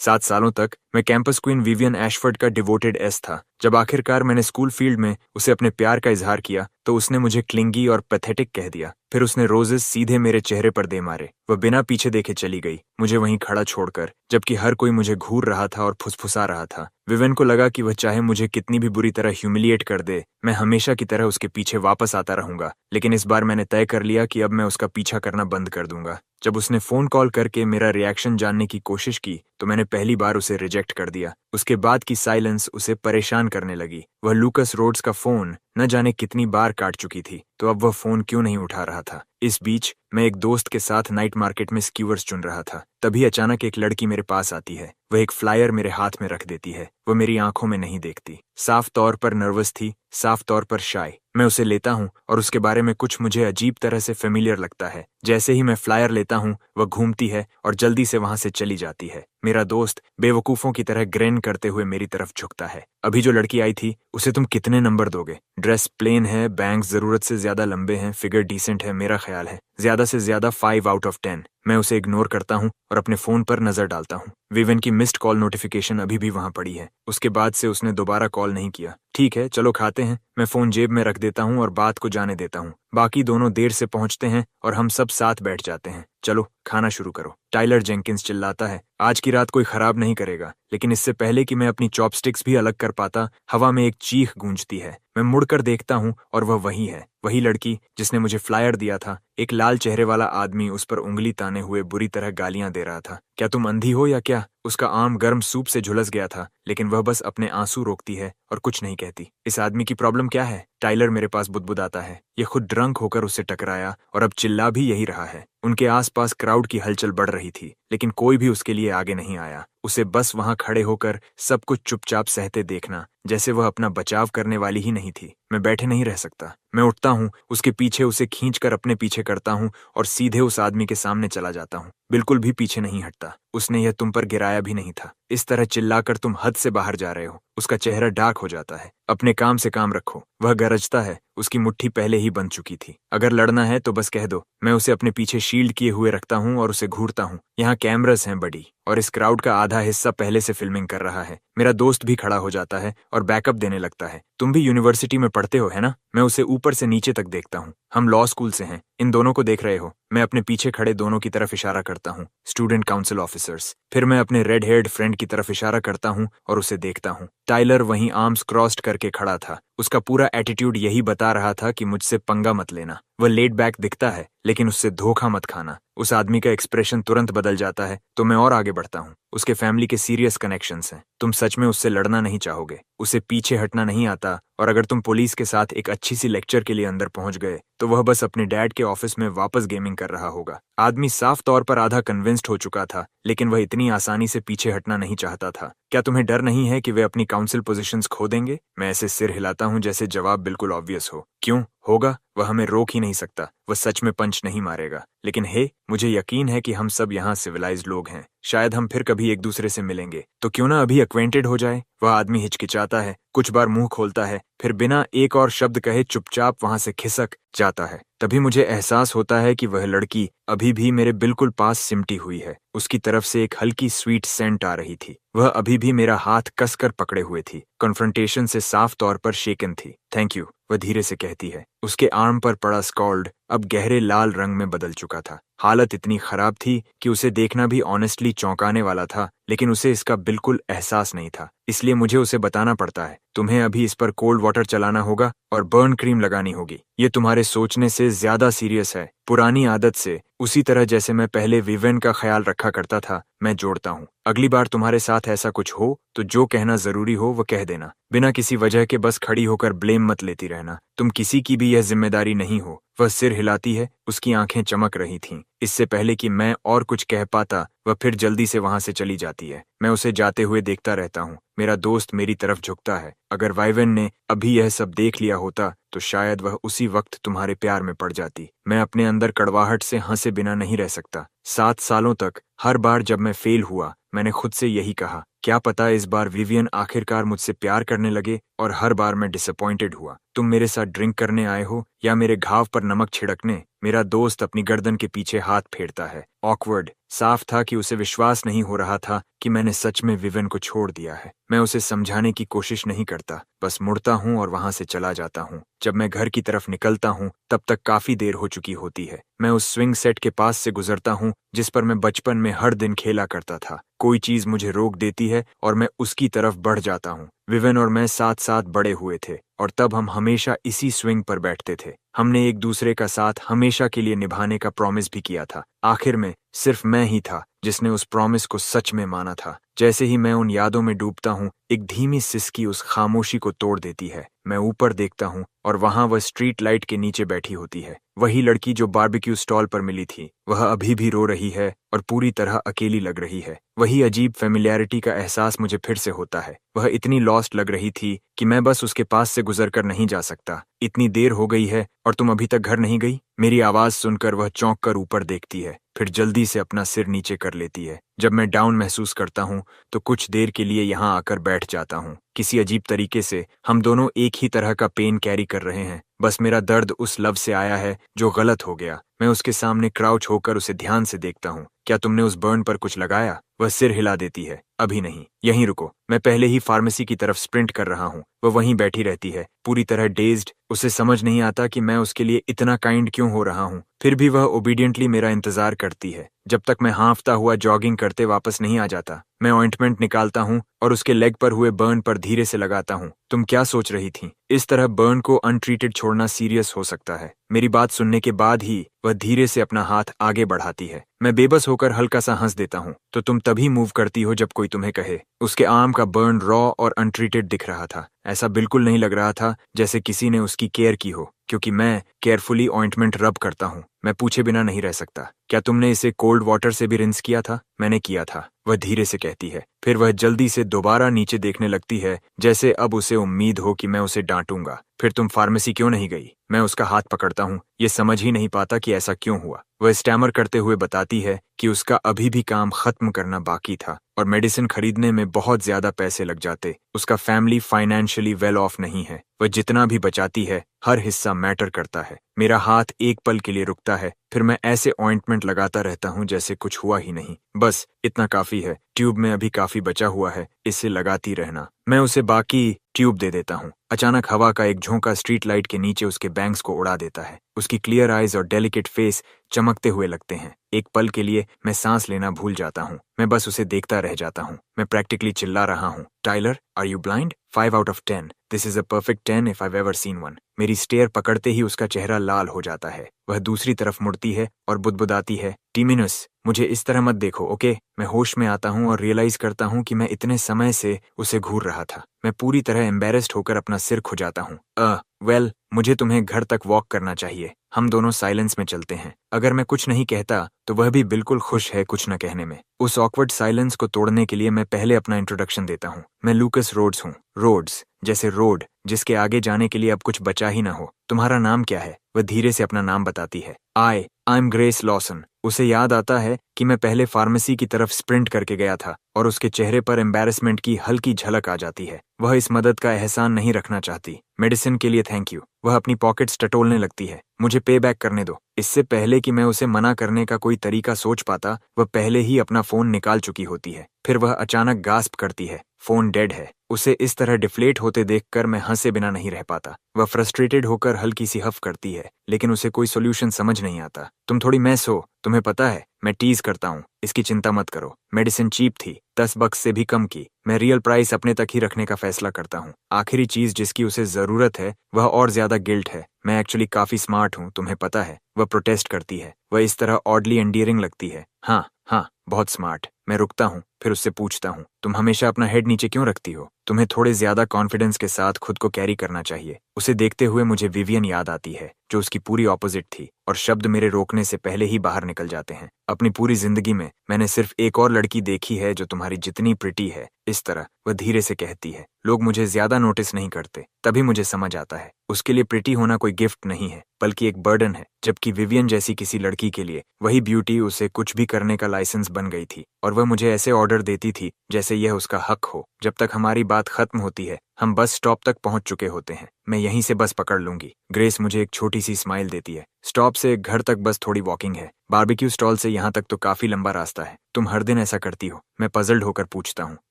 7 सालों तक मैं कैंपस क्वीन विवियन एशफोर्ड का डिवोटेड एस था। जब आखिरकार मैंने स्कूल फील्ड में उसे अपने प्यार का इजहार किया तो उसने मुझे क्लिंगी और पैथेटिक कह दिया। फिर उसने रोजेस सीधे मेरे चेहरे पर दे मारे। वह बिना पीछे देखे चली गई, मुझे वहीं खड़ा छोड़कर, जबकि हर कोई मुझे घूर रहा था और फुसफुसा रहा था। विवियन को लगा कि वह चाहे मुझे कितनी भी बुरी तरह ह्यूमिलिएट कर दे, मैं हमेशा की तरह उसके पीछे वापस आता रहूंगा। लेकिन इस बार मैंने तय कर लिया कि अब मैं उसका पीछा करना बंद कर दूंगा। जब उसने फोन कॉल करके मेरा रिएक्शन जानने की कोशिश की तो मैंने पहली बार उसे रिजेक्ट कर दिया। उसके बाद की साइलेंस उसे परेशान करने लगी। वह लूकस रोड्स का फोन न जाने कितनी बार काट चुकी थी, तो अब वह फोन क्यों नहीं उठा रहा था। इस बीच मैं एक दोस्त के साथ नाइट मार्केट में स्कीवर्स चुन रहा था। तभी अचानक एक लड़की मेरे पास आती है। वह एक फ्लायर मेरे हाथ में रख देती है। वह मेरी आंखों में नहीं देखती, साफ तौर पर नर्वस थी, साफ तौर पर शाय। मैं उसे लेता हूँ और उसके बारे में कुछ मुझे अजीब तरह से फेमिलियर लगता है। जैसे ही मैं फ्लायर लेता हूँ वह घूमती है और जल्दी से वहां से चली जाती है। मेरा दोस्त बेवकूफों की तरह ग्रेन करते हुए मेरी तरफ झुकता है। अभी जो लड़की आई थी उसे तुम कितने नंबर दोगे? ड्रेस प्लेन है, बैंग्स जरूरत से ज्यादा लंबे हैं, फिगर डिसेंट है, मेरा ख्याल है ज्यादा से ज्यादा 5 आउट ऑफ 10। मैं उसे इग्नोर करता हूँ और अपने फोन पर नजर डालता हूँ। विवियन की मिस्ड कॉल नोटिफिकेशन अभी भी वहां पड़ी है। उसके बाद से उसने दोबारा कॉल नहीं किया। ठीक है, चलो खाते हैं। मैं फोन जेब में रख देता हूँ और बात को जाने देता हूँ। बाकी दोनों देर से पहुंचते हैं और हम सब साथ बैठ जाते हैं। चलो खाना शुरू करो। टाइलर जेंकिंस चिल्लाता है। आज की रात कोई खराब नहीं करेगा। लेकिन इससे पहले कि मैं अपनी चॉपस्टिक्स भी अलग कर पाता, हवा में एक चीख गूंजती है। मैं मुड़कर देखता हूँ और वह वही है, वही लड़की जिसने मुझे फ्लायर दिया था। एक लाल चेहरे वाला आदमी उस पर उंगली ताने हुए बुरी तरह गालियां दे रहा था। क्या तुम अंधी हो या क्या? उसका आर्म गर्म सूप से झुलस गया था, लेकिन वह बस अपने आंसू रोकती है और कुछ नहीं कहती। इस आदमी की प्रॉब्लम क्या है? टाइलर मेरे पास बुदबुदाता है। ये खुद ड्रंक होकर उससे टकराया और अब चिल्ला भी यही रहा है। उनके आसपास क्राउड की हलचल बढ़ रही थी, लेकिन कोई भी उसके लिए आगे नहीं आया। उसे बस वहां खड़े होकर सब कुछ चुपचाप सहते देखना, जैसे वह अपना बचाव करने वाली ही नहीं थी। मैं बैठे नहीं रह सकता। मैं उठता हूँ, उसके पीछे उसे खींचकर अपने पीछे करता हूँ और सीधे उस आदमी के सामने चला जाता हूँ। बिल्कुल भी पीछे नहीं हटता। उसने यह तुम पर गिराया भी नहीं था। इस तरह चिल्लाकर तुम हद से बाहर जा रहे हो। उसका चेहरा डार्क हो जाता है। अपने काम से काम रखो। वह गरजता है। उसकी मुट्ठी पहले ही बंध चुकी थी। अगर लड़ना है तो बस कह दो। मैं उसे अपने पीछे शील्ड किए हुए रखता हूँ और उसे घूरता हूँ। यहाँ कैमरास हैं बड़ी, और इस क्राउड का आधा हिस्सा पहले से फिल्मिंग कर रहा है। मेरा दोस्त भी खड़ा हो जाता है और बैकअप देने लगता है। तुम भी यूनिवर्सिटी में पढ़ते हो, है ना? मैं उसे ऊपर से नीचे तक देखता हूँ। हम लॉ स्कूल से हैं। इन दोनों को देख रहे हो? मैं अपने पीछे खड़े दोनों की तरफ इशारा करता हूँ। Student council officers. फिर मैं अपने रेड हेयर्ड फ्रेंड की तरफ इशारा करता हूँ और उसे देखता हूँ। टाइलर वहीं आर्म्स क्रॉस्ड करके खड़ा था। उसका पूरा एटीट्यूड यही बता रहा था कि मुझसे पंगा मत लेना। वह लेड बैक दिखता है, लेकिन उससे धोखा मत खाना। उस आदमी का एक्सप्रेशन तुरंत बदल जाता है तो मैं और आगे बढ़ता हूँ। उसके फैमिली के सीरियस कनेक्शंस हैं। तुम सच में उससे लड़ना नहीं चाहोगे। उसे पीछे हटना नहीं आता, और अगर तुम पुलिस के साथ एक अच्छी सी लेक्चर के लिए अंदर पहुंच गए तो वह बस अपने डैड के ऑफिस में वापस गेमिंग कर रहा होगा। आदमी साफ तौर पर आधा कन्विंस्ड हो चुका था, लेकिन वह इतनी आसानी से पीछे हटना नहीं चाहता था। क्या तुम्हें डर नहीं है कि वे अपनी काउंसिल पोजीशंस खो देंगे? मैं ऐसे सिर हिलाता हूं जैसे जवाब बिल्कुल ऑब्वियस हो। क्यों होगा? वह हमें रोक ही नहीं सकता। वह सच में पंच नहीं मारेगा। लेकिन हे, मुझे यकीन है कि हम सब यहाँ सिविलाइज्ड लोग हैं। शायद हम फिर कभी एक दूसरे से मिलेंगे, तो क्यों ना अभी एक्वेंटेड हो जाए। वह आदमी हिचकिचाता है, कुछ बार मुंह खोलता है, फिर बिना एक और शब्द कहे चुपचाप वहां से खिसक जाता है। तभी मुझे एहसास होता है कि वह लड़की अभी भी मेरे बिल्कुल पास सिमटी हुई है। उसकी तरफ से एक हल्की स्वीट सेंट आ रही थी। वह अभी भी मेरा हाथ कसकर पकड़े हुए थी। कन्फ्रंटेशन से साफ तौर पर शेकन थी। थैंक यू, वह धीरे से कहती है। उसके आर्म पर पड़ा स्कॉल्ड अब गहरे लाल रंग में बदल चुका था। हालत इतनी खराब थी कि उसे देखना भी ऑनेस्टली चौंकाने वाला था, लेकिन उसे इसका बिल्कुल एहसास नहीं था। इसलिए मुझे उसे बताना पड़ता है, तुम्हें अभी इस पर कोल्ड वाटर चलाना होगा और बर्न क्रीम लगानी होगी। ये तुम्हारे सोचने से ज्यादा सीरियस है। पुरानी आदत से, उसी तरह जैसे मैं पहले विवेन का ख्याल रखा करता था, मैं जोड़ता हूँ। अगली बार तुम्हारे साथ ऐसा कुछ हो तो जो कहना जरूरी हो वो कह देना। बिना किसी वजह के बस खड़ी होकर ब्लेम मत लेती रहना। तुम किसी की भी यह जिम्मेदारी नहीं हो। वह सिर हिलाती है। उसकी आंखें चमक रही थीं। इससे पहले कि मैं और कुछ कह पाता, वह फिर जल्दी से वहां से चली जाती है। मैं उसे जाते हुए देखता रहता हूँ। मेरा दोस्त मेरी तरफ झुकता है। अगर वाइवेन ने अभी यह सब देख लिया होता तो शायद वह उसी वक्त तुम्हारे प्यार में पड़ जाती। मैं अपने अंदर कड़वाहट से हंसे बिना नहीं रह सकता। 7 सालों तक हर बार जब मैं फेल हुआ, मैंने खुद से यही कहा, क्या पता इस बार विवियन आखिरकार मुझसे प्यार करने लगे। और हर बार मैं डिसअपॉइंटेड हुआ। तुम मेरे साथ ड्रिंक करने आए हो या मेरे घाव पर नमक छिड़कने? मेरा दोस्त अपनी गर्दन के पीछे हाथ फेरता है। ऑकवर्ड साफ था कि उसे विश्वास नहीं हो रहा था कि मैंने सच में विवियन को छोड़ दिया है। मैं उसे समझाने की कोशिश नहीं करता, बस मुड़ता हूँ और वहां से चला जाता हूँ। जब मैं घर की तरफ निकलता हूँ तब तक काफी देर हो चुकी होती है। मैं उस स्विंग सेट के पास से गुजरता हूँ जिस पर मैं बचपन में हर दिन खेला करता था। कोई चीज मुझे रोक देती है और मैं उसकी तरफ बढ़ जाता हूँ। विवियन और मैं साथ साथ बड़े हुए थे और तब हम हमेशा इसी स्विंग पर बैठते थे। हमने एक दूसरे का साथ हमेशा के लिए निभाने का प्रॉमिस भी किया था। आखिर में सिर्फ मैं ही था जिसने उस प्रॉमिस को सच में माना था। जैसे ही मैं उन यादों में डूबता हूँ, एक धीमी सिसकी उस खामोशी को तोड़ देती है। मैं ऊपर देखता हूँ और वहां वह स्ट्रीट लाइट के नीचे बैठी होती है। वही लड़की जो बारबेक्यू स्टॉल पर मिली थी, वह अभी भी रो रही है और पूरी तरह अकेली लग रही है। वही अजीब फेमिलियरिटी का एहसास मुझे फिर से होता है। वह इतनी लॉस्ट लग रही थी कि मैं बस उसके पास से गुजर कर नहीं जा सकता। इतनी देर हो गई है और तुम अभी तक घर नहीं गई? मेरी आवाज सुनकर वह चौंक कर ऊपर देखती है, फिर जल्दी से अपना सिर नीचे कर लेती है। जब मैं डाउन महसूस करता हूँ तो कुछ देर के लिए यहाँ आकर बैठ जाता हूँ। किसी अजीब तरीके से हम दोनों एक ही तरह का पेन कैरी कर रहे हैं। बस मेरा दर्द उस लव से आया है जो गलत हो गया। मैं उसके सामने क्राउच होकर उसे ध्यान से देखता हूँ। क्या तुमने उस बर्न पर कुछ लगाया? वह सिर हिला देती है। अभी नहीं, यहीं रुको। मैं पहले ही फार्मेसी की तरफ स्प्रिंट कर रहा हूँ। वह वहीं बैठी रहती है, पूरी तरह डेज्ड। उसे समझ नहीं आता कि मैं उसके लिए इतना काइंड क्यों हो रहा हूँ। फिर भी वह ओबीडियंटली मेरा इंतजार करती है जब तक मैं हाँफता हुआ जॉगिंग करते वापस नहीं आ जाता। मैं ऑइंटमेंट निकालता हूँ और उसके लेग पर हुए बर्न पर धीरे से लगाता हूँ। तुम क्या सोच रही थी? इस तरह बर्न को अनट्रीटेड छोड़ना सीरियस हो सकता है। मेरी बात सुनने के बाद ही वह धीरे से अपना हाथ आगे बढ़ाती है। मैं बेबस होकर हल्का सा हंस देता हूँ। तो तुम तभी मूव करती हो जब कोई तुम्हें कहे। उसके आर्म का बर्न रॉ और अनट्रीटेड दिख रहा था। ऐसा बिल्कुल नहीं लग रहा था जैसे किसी ने उसकी केयर की हो, क्योंकि मैं केयरफुली ऑइंटमेंट रब करता हूँ। मैं पूछे बिना नहीं रह सकता। क्या तुमने इसे कोल्ड वाटर से भी रिंस किया था? मैंने किया था, वह धीरे से कहती है। फिर वह जल्दी से दोबारा नीचे देखने लगती है, जैसे अब उसे उम्मीद हो कि मैं उसे डांटूंगा। फिर तुम फार्मेसी क्यों नहीं गई? मैं उसका हाथ पकड़ता हूँ। ये समझ ही नहीं पाता कि ऐसा क्यों हुआ। वह स्टैमर करते हुए बताती है कि उसका अभी भी काम खत्म करना बाकी था और मेडिसिन खरीदने में बहुत ज्यादा पैसे लग जाते। उसका फैमिली फाइनेंशियली वेल ऑफ नहीं है। वह जितना भी बचाती है, हर हिस्सा मैटर करता है। मेरा हाथ एक पल के लिए रुकता है, फिर मैं ऐसे ऑइंटमेंट लगाता रहता हूँ जैसे कुछ हुआ ही नहीं। बस इतना काफी है। ट्यूब में अभी काफी बचा हुआ है, इसे लगाती रहना। मैं उसे बाकी ट्यूब दे देता हूँ। अचानक हवा का एक झोंका स्ट्रीट लाइट के नीचे उसके बैंग्स को उड़ा देता है। उसकी क्लियर आईज और डेलिकेट फेस चमकते हुए लगते हैं। एक पल के लिए मैं सांस लेना भूल जाता हूँ। मैं बस उसे देखता रह जाता हूँ। मैं प्रैक्टिकली चिल्ला रहा हूँ, Tyler, are you blind? 5 out of 10। This is a perfect 10 if I've ever seen one। मेरी स्टेयर पकड़ते ही उसका चेहरा लाल हो जाता है। वह दूसरी तरफ मुड़ती है और बुदबुदाती है, टीमिनस, मुझे इस तरह मत देखो, ओके? मैं होश में आता हूँ और रियलाइज करता हूँ कि मैं इतने समय से उसे घूर रहा था। मैं पूरी तरह एम्बेरेस्ड होकर अपना सिर खुजाता हूँ। वेल, मुझे तुम्हें घर तक वॉक करना चाहिए। हम दोनों साइलेंस में चलते हैं। अगर मैं कुछ नहीं कहता तो वह भी बिल्कुल खुश है कुछ न कहने में। उस ऑकवर्ड साइलेंस को तोड़ने के लिए मैं पहले अपना इंट्रोडक्शन देता हूँ। मैं लूकस रोड्स हूँ। रोड्स जैसे रोड जिसके आगे जाने के लिए अब कुछ बचा ही ना हो। तुम्हारा नाम क्या है? वह धीरे से अपना नाम बताती है। I M grace Lawson. उसे याद आता है कि मैं पहले फार्मेसी की तरफ स्प्रिंट करके गया था और उसके चेहरे पर एम्बैरेसमेंट की हल्की झलक आ जाती है। वह इस मदद का एहसान नहीं रखना चाहती। मेडिसिन के लिए थैंक यू। वह अपनी पॉकेट्स टटोलने लगती है। मुझे पे बैक करने दो। इससे पहले कि मैं उसे मना करने का कोई तरीका सोच पाता, वह पहले ही अपना फोन निकाल चुकी होती है। फिर वह अचानक गास्प करती है, फोन डेड है। उसे इस तरह डिफ्लेट होते देखकर मैं हंसे बिना नहीं रह पाता। वह फ्रस्ट्रेटेड होकर हल्की सी हफ करती है, लेकिन उसे कोई सोल्यूशन समझ नहीं आता। तुम थोड़ी मैस हो, तुम्हें पता है। मैं टीज करता हूँ, इसकी चिंता मत करो। मेडिसिन चीप थी, 10 बक्स से भी कम की। मैं रियल प्राइस अपने तक ही रखने का फैसला करता हूँ। आखिरी चीज जिसकी उसे जरूरत है वह और ज्यादा गिल्ट है। मैं एक्चुअली काफी स्मार्ट हूँ, तुम्हें पता है। वह प्रोटेस्ट करती है। वह इस तरह ऑडली एंडियरिंग लगती है। हाँ हाँ, बहुत स्मार्ट। मैं रुकता हूँ, फिर उससे पूछता हूँ, तुम हमेशा अपना हेड नीचे क्यों रखती हो? तुम्हें थोड़े ज्यादा कॉन्फिडेंस के साथ खुद को कैरी करना चाहिए। उसे देखते हुए मुझे विवियन याद आती है, जो उसकी पूरी ऑपोजिट थी, और शब्द मेरे रोकने से पहले ही बाहर निकल जाते हैं। अपनी पूरी जिंदगी में मैंने सिर्फ एक और लड़की देखी है जो तुम्हारी जितनी प्रिटी है। इस तरह वह धीरे से कहती है। लोग मुझे ज्यादा नोटिस नहीं करते, तभी मुझे समझ आता है उसके लिए प्रिटी होना कोई गिफ्ट नहीं है, बल्कि एक बर्डन है। जबकि विवियन जैसी किसी लड़की के लिए वही ब्यूटी उसे कुछ भी करने का लाइसेंस बन गई थी, और वह मुझे ऐसे ऑर्डर देती थी जैसे यह उसका हक हो। जब तक हमारी बात खत्म होती है हम बस स्टॉप तक पहुंच चुके होते हैं। मैं यहीं से बस पकड़ लूंगी। ग्रेस मुझे एक छोटी सी स्माइल देती है। स्टॉप से घर तक बस थोड़ी वॉकिंग है। बारबेक्यू स्टॉल से यहाँ तक तो काफी लंबा रास्ता है। तुम हर दिन ऐसा करती हो? मैं पजल्ड होकर पूछता हूँ।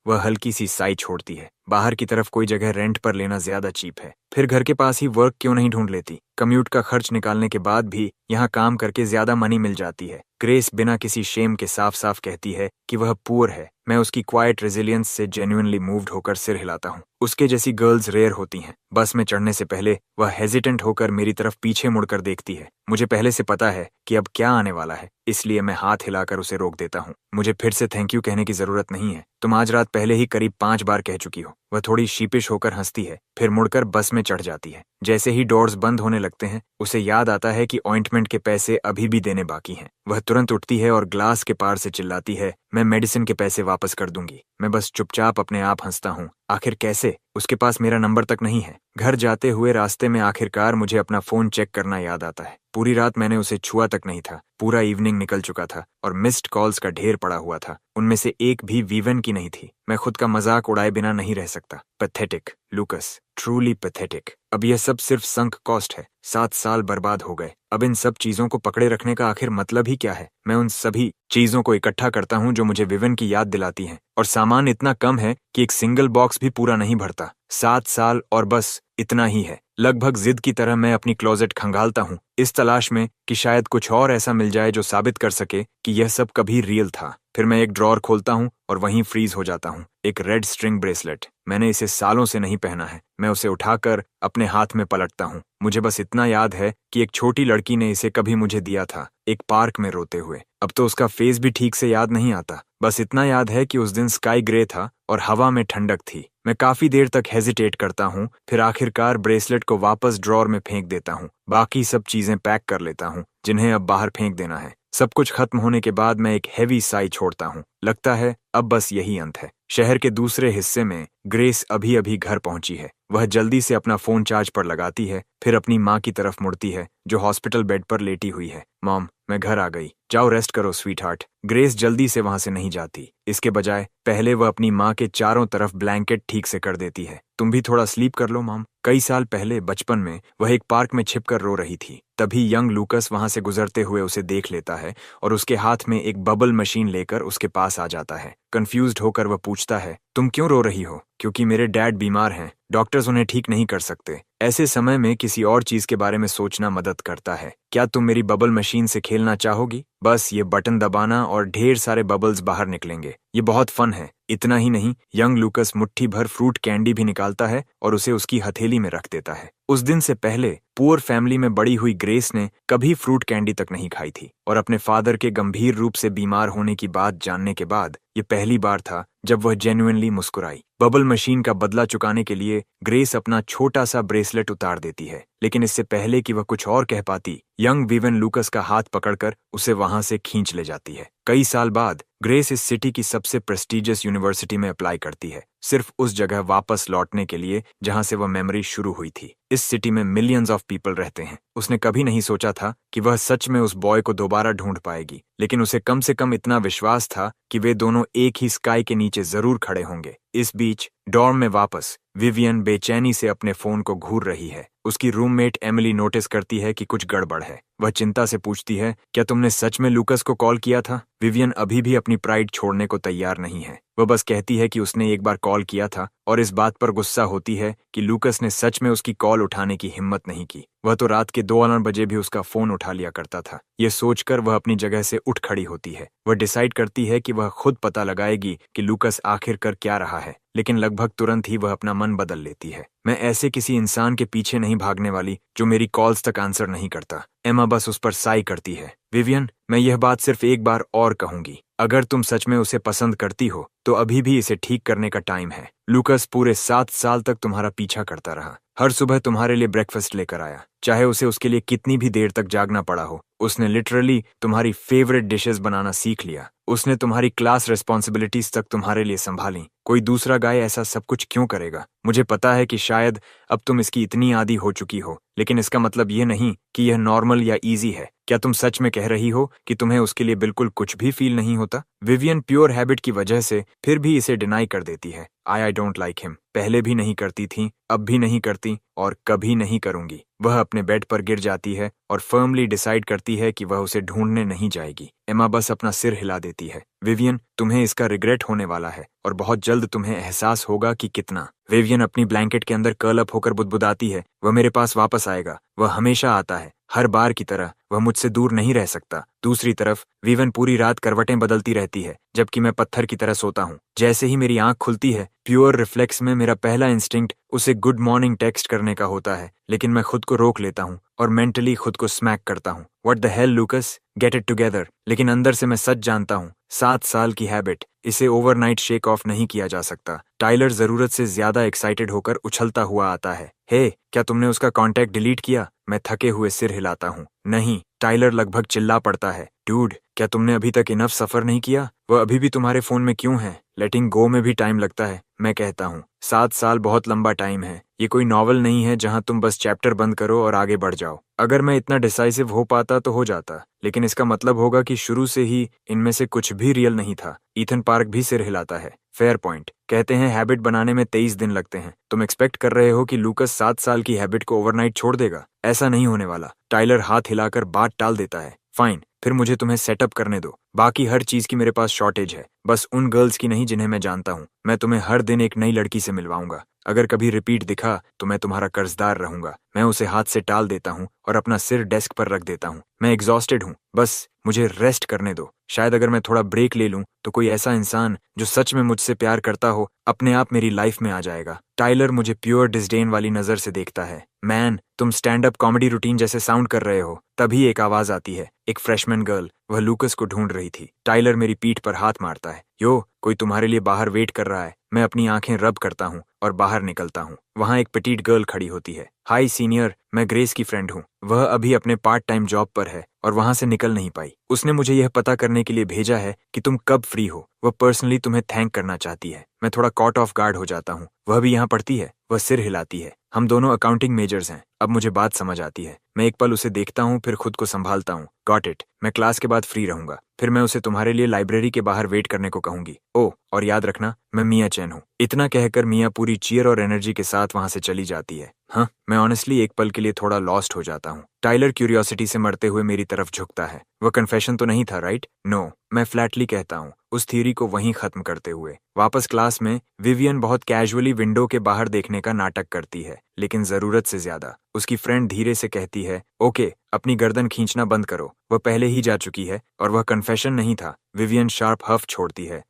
वह हल्की सी साई छोड़ती है। बाहर की तरफ कोई जगह रेंट पर लेना ज्यादा चीप है। फिर घर के पास ही वर्क क्यों नहीं ढूंढ लेती? कम्यूट का खर्च निकालने के बाद भी यहाँ काम करके ज्यादा मनी मिल जाती है। ग्रेस बिना किसी शेम के साफ साफ कहती है कि वह पुअर है। मैं उसकी क्वाइट रेजिलियंस से जेन्युइनली मूव्ड होकर सिर हिलाता हूँ। उसके जैसी गर्ल्स रेयर होती हैं। बस में चढ़ने से पहले वह हेजिटेंट होकर मेरी तरफ पीछे मुड़कर देखती है। मुझे पहले से पता है कि अब क्या आने वाला है, इसलिए मैं हाथ हिलाकर उसे रोक देता हूँ। मुझे फिर से थैंक यू कहने की जरूरत नहीं है। तुम आज रात पहले ही करीब 5 बार कह चुकी हो। वह थोड़ी शीपिश होकर हंसती है, फिर मुड़कर बस में चढ़ जाती है। जैसे ही डोर्स बंद होने लगते हैं, उसे याद आता है कि ऑइंटमेंट के पैसे अभी भी देने बाकी हैं। वह तुरंत उठती है और ग्लास के पार से चिल्लाती है, मैं मेडिसिन के पैसे वापस कर दूंगी। मैं बस चुपचाप अपने आप हंसता हूँ। आखिर कैसे? उसके पास मेरा नंबर तक नहीं है। घर जाते हुए रास्ते में आखिरकार मुझे अपना फोन चेक करना याद आता है। पूरी रात मैंने उसे छुआ तक नहीं था। पूरा इवनिंग निकल चुका था और मिस्ड कॉल्स का ढेर पड़ा हुआ था। उनमें से एक भी वीवन की नहीं थी। मैं खुद का मजाक उड़ाए बिना नहीं रह सकता। Pathetic लूकस, truly pathetic. अब यह सब सिर्फ संक कॉस्ट है। 7 साल बर्बाद हो गए। अब इन सब चीजों को पकड़े रखने का आखिर मतलब ही क्या है? मैं उन सभी चीजों को इकट्ठा करता हूँ जो मुझे विवन की याद दिलाती हैं, और सामान इतना कम है कि एक सिंगल बॉक्स भी पूरा नहीं भरता। 7 साल और बस इतना ही है। लगभग जिद की तरह मैं अपनी क्लोजेट खंगालता हूँ, इस तलाश में कि शायद कुछ और ऐसा मिल जाए जो साबित कर सके कि यह सब कभी रियल था। फिर मैं एक ड्रॉर खोलता हूँ और वहीं फ्रीज हो जाता हूँ। एक रेड स्ट्रिंग ब्रेसलेट। मैंने इसे सालों से नहीं पहना है। मैं उसे उठाकर अपने हाथ में पलटता हूँ। मुझे बस इतना याद है कि एक छोटी लड़की ने इसे कभी मुझे दिया था, एक पार्क में रोते हुए। अब तो उसका फेस भी ठीक से याद नहीं आता। बस इतना याद है कि उस दिन स्काई ग्रे था और हवा में ठंडक थी। मैं काफी देर तक हेजिटेट करता हूँ, फिर आखिरकार ब्रेसलेट को वापस ड्रॉर में फेंक देता हूँ। बाकी सब चीजें पैक कर लेता हूँ जिन्हें अब बाहर फेंक देना है। सब कुछ खत्म होने के बाद मैं एक हेवी साई छोड़ता हूँ। लगता है अब बस यही अंत है। शहर के दूसरे हिस्से में ग्रेस अभी अभी घर पहुंची है। वह जल्दी से अपना फोन चार्ज पर लगाती है, फिर अपनी माँ की तरफ मुड़ती है जो हॉस्पिटल बेड पर लेटी हुई है। मॉम, मैं घर आ गई। जाओ रेस्ट करो स्वीट हार्ट। ग्रेस जल्दी से वहां से नहीं जाती। इसके बजाय पहले वह अपनी माँ के चारों तरफ ब्लैंकेट ठीक से कर देती है। तुम भी थोड़ा स्लीप कर लो मॉम। कई साल पहले बचपन में वह एक पार्क में छिपकर रो रही थी। तभी यंग लूकस वहां से गुजरते हुए उसे देख लेता है और उसके हाथ में एक बबल मशीन लेकर उसके पास आ जाता है। कंफ्यूज्ड होकर वह पूछता है, तुम क्यों रो रही हो? क्योंकि मेरे डैड बीमार हैं। डॉक्टर्स उन्हें ठीक नहीं कर सकते। ऐसे समय में किसी और चीज के बारे में सोचना मदद करता है। क्या तुम मेरी बबल मशीन से खेलना चाहोगी? बस ये बटन दबाना और ढेर सारे बबल्स बाहर निकलेंगे। ये बहुत फन है। इतना ही नहीं, यंग लूकस मुट्ठी भर फ्रूट कैंडी भी निकालता है और उसे उसकी हथेली में रख देता है। उस दिन से पहले पुअर फैमिली में बड़ी हुई ग्रेस ने कभी फ्रूट कैंडी तक नहीं खाई थी, और अपने फादर के गंभीर रूप से बीमार होने की बात जानने के बाद ये पहली बार था जब वह जेन्युइनली मुस्कुराई। बबल मशीन का बदला चुकाने के लिए ग्रेस अपना छोटा सा ब्रेसलेट उतार देती है, लेकिन इससे पहले कि वह कुछ और कह पाती, यंग विवन लूकस का हाथ पकड़कर उसे वहां से खींच ले जाती है। कई साल बाद ग्रेस इस सिटी की सबसे प्रेस्टिजियस यूनिवर्सिटी में अप्लाई करती है, सिर्फ उस जगह वापस लौटने के लिए जहां से वह मेमोरी शुरू हुई थी। इस सिटी में मिलियंस ऑफ पीपल रहते हैं। उसने कभी नहीं सोचा था कि वह सच में उस बॉय को दोबारा ढूंढ पाएगी, लेकिन उसे कम से कम इतना विश्वास था कि वे दोनों एक ही स्काई के नीचे जरूर खड़े होंगे। इस बीच डॉर्म में वापस विवियन बेचैनी से अपने फोन को घूर रही है। उसकी रूममेट एमिली नोटिस करती है कि कुछ गड़बड़ है। वह चिंता से पूछती है, क्या तुमने सच में लूकस को कॉल किया था? विवियन अभी भी अपनी प्राइड छोड़ने को तैयार नहीं है। वह बस कहती है कि उसने एक बार कॉल किया था और इस बात पर गुस्सा होती है कि लूकस ने सच में उसकी कॉल उठाने की हिम्मत नहीं की। वह तो रात के 2 बजे भी उसका फोन उठा लिया करता था। यह सोचकर वह अपनी जगह से उठ खड़ी होती है। वह डिसाइड करती है कि वह खुद पता लगाएगी कि लूकस आखिर कर क्या रहा है, लेकिन लगभग तुरंत ही वह अपना मन बदल लेती है। मैं ऐसे किसी इंसान के पीछे नहीं भागने वाली जो मेरी कॉल्स तक आंसर नहीं करता। एमा बस उस पर साई करती है। विवियन, मैं यह बात सिर्फ एक बार और कहूंगी, अगर तुम सच में उसे पसंद करती हो तो अभी भी इसे ठीक करने का टाइम है। लूकस पूरे 7 साल तक तुम्हारा पीछा करता रहा। हर सुबह तुम्हारे लिए ब्रेकफास्ट लेकर आया, चाहे उसे उसके लिए कितनी भी देर तक जागना पड़ा हो। उसने लिटरली तुम्हारी फेवरेट डिशेस बनाना सीख लिया। उसने तुम्हारी क्लास रिस्पॉन्सिबिलिटीज तक तुम्हारे लिए संभाली। कोई दूसरा गाय ऐसा सब कुछ क्यों करेगा? मुझे पता है कि शायद अब तुम इसकी इतनी आदी हो चुकी हो, लेकिन इसका मतलब ये नहीं कि यह नॉर्मल या इजी है। क्या तुम सच में कह रही हो कि तुम्हें उसके लिए बिल्कुल कुछ भी फील नहीं होता? विवियन प्योर हैबिट की वजह से फिर भी इसे डिनाई कर देती है। I don't like him. पहले भी नहीं करती थी, अब भी नहीं करती और कभी नहीं करूंगी। वह अपने बेड पर गिर जाती है और फर्मली डिसाइड करती है कि वह उसे ढूंढने नहीं जाएगी। एमा बस अपना सिर हिला देती है। विवियन, तुम्हें इसका रिग्रेट होने वाला है और बहुत जल्द तुम्हें एहसास होगा कि कितना। विवियन अपनी ब्लैंकेट के अंदर कर्ल अप होकर बुदबुदाती है। वह मेरे पास वापस आएगा। वह हमेशा आता है, हर बार की तरह। वह मुझसे दूर नहीं रह सकता। दूसरी तरफ विवियन पूरी रात करवटें बदलती रहती है, जबकि मैं पत्थर की तरह सोता हूँ। जैसे ही मेरी आंख खुलती है, प्योर रिफ्लेक्स में मेरा पहला इंस्टिंक्ट उसे गुड मॉर्निंग टेक्स्ट करने का होता है, लेकिन मैं खुद को रोक लेता हूँ और मेंटली खुद को स्मैक करता हूँ। What the hell लूकस, get it together. लेकिन अंदर से मैं सच जानता हूँ, 7 साल की हैबिट, इसे ओवरनाइट शेक ऑफ नहीं किया जा सकता। टाइलर जरूरत से ज्यादा एक्साइटेड होकर उछलता हुआ आता है। हे, क्या तुमने उसका कांटेक्ट डिलीट किया? मैं थके हुए सिर हिलाता हूँ। नहीं। टाइलर लगभग चिल्ला पड़ता है। डूड, क्या तुमने अभी तक इनफ सफर नहीं किया? वह अभी भी तुम्हारे फोन में क्यों है? लेटिंग गो में भी टाइम लगता है। मैं कहता हूँ 7 साल बहुत लंबा टाइम है। ये कोई नॉवल नहीं है जहां तुम बस चैप्टर बंद करो और आगे बढ़ जाओ। अगर मैं इतना डिसाइसिव हो पाता तो हो जाता, लेकिन इसका मतलब होगा कि शुरू से ही इनमें से कुछ भी रियल नहीं था। ईथन पार्क भी सिर हिलाता है। Fair point. कहते हैं हैबिट बनाने में 23 दिन लगते हैं। तुम एक्सपेक्ट कर रहे हो कि लूकस 7 साल की हैबिट को ओवरनाइट छोड़ देगा? ऐसा नहीं होने वाला। टाइलर हाथ हिलाकर बात टाल देता है। फाइन, फिर मुझे तुम्हें सेटअप करने दो। बाकी हर चीज की मेरे पास शॉर्टेज है, बस उन गर्ल्स की नहीं जिन्हें मैं जानता हूँ। मैं तुम्हें हर दिन एक नई लड़की से मिलवाऊंगा। अगर कभी रिपीट दिखा तो मैं तुम्हारा कर्जदार रहूंगा। मैं उसे हाथ से टाल देता हूँ और अपना सिर डेस्क पर रख देता हूँ। मैं एग्जॉस्टेड हूँ, बस मुझे रेस्ट करने दो। शायद अगर मैं थोड़ा ब्रेक ले लूं तो कोई ऐसा इंसान जो सच में मुझसे प्यार करता हो अपने आप मेरी लाइफ में आ जाएगा। टाइलर मुझे प्योर डिस्डेन वाली नजर से देखता है। मैन, तुम स्टैंड अप कॉमेडी रूटीन जैसे साउंड कर रहे हो। तभी एक आवाज आती है, एक फ्रेशमैन गर्ल। वह लूकस को ढूंढ रही थी। टाइलर मेरी पीठ पर हाथ मारता है। यो, कोई तुम्हारे लिए बाहर वेट कर रहा है। मैं अपनी आंखें रब करता हूँ और बाहर निकलता हूँ। वहां एक पेटीट गर्ल खड़ी होती है। हाय सीनियर, मैं ग्रेस की फ्रेंड हूँ। वह अभी अपने पार्ट टाइम जॉब पर है और वहां से निकल नहीं पाई। उसने मुझे यह पता करने के लिए भेजा है कि तुम कब फ्री हो। वह पर्सनली तुम्हें थैंक करना चाहती है। मैं थोड़ा कॉट ऑफ गार्ड हो जाता हूँ। वह भी यहाँ पढ़ती है? वह सिर हिलाती है। हम दोनों अकाउंटिंग मेजर्स हैं। अब मुझे बात समझ आती है। मैं एक पल उसे देखता हूँ, फिर खुद को संभालता हूँ। Got it. मैं क्लास के बाद फ्री रहूंगा। फिर मैं उसे तुम्हारे लिए लाइब्रेरी के बाहर वेट करने को कहूंगी। ओह, और याद रखना, मैं मिया चैन हूँ। इतना कहकर मिया पूरी चीयर और एनर्जी के साथ वहां से चली जाती है। हाँ, मैं ऑनेस्टली एक पल के लिए थोड़ा लॉस्ट हो जाता हूँ। टाइलर क्यूरियोसिटी से मरते हुए मेरी तरफ झुकता है। वह कन्फेशन तो नहीं था, राइट? नो, मैं फ्लैटली कहता हूँ, उस थ्योरी को वहीं खत्म करते हुए। वापस क्लास में विवियन बहुत कैजुअली विंडो के बाहर देखने का नाटक करती है, लेकिन जरूरत से ज्यादा। उसकी फ्रेंड धीरे से कहती है, ओके, अपनी गर्दन खींचना बंद करो। वह पहले ही जा चुकी है और वह कन्फेशन नहीं था। विवियन शार्प हफ छोड़ती है।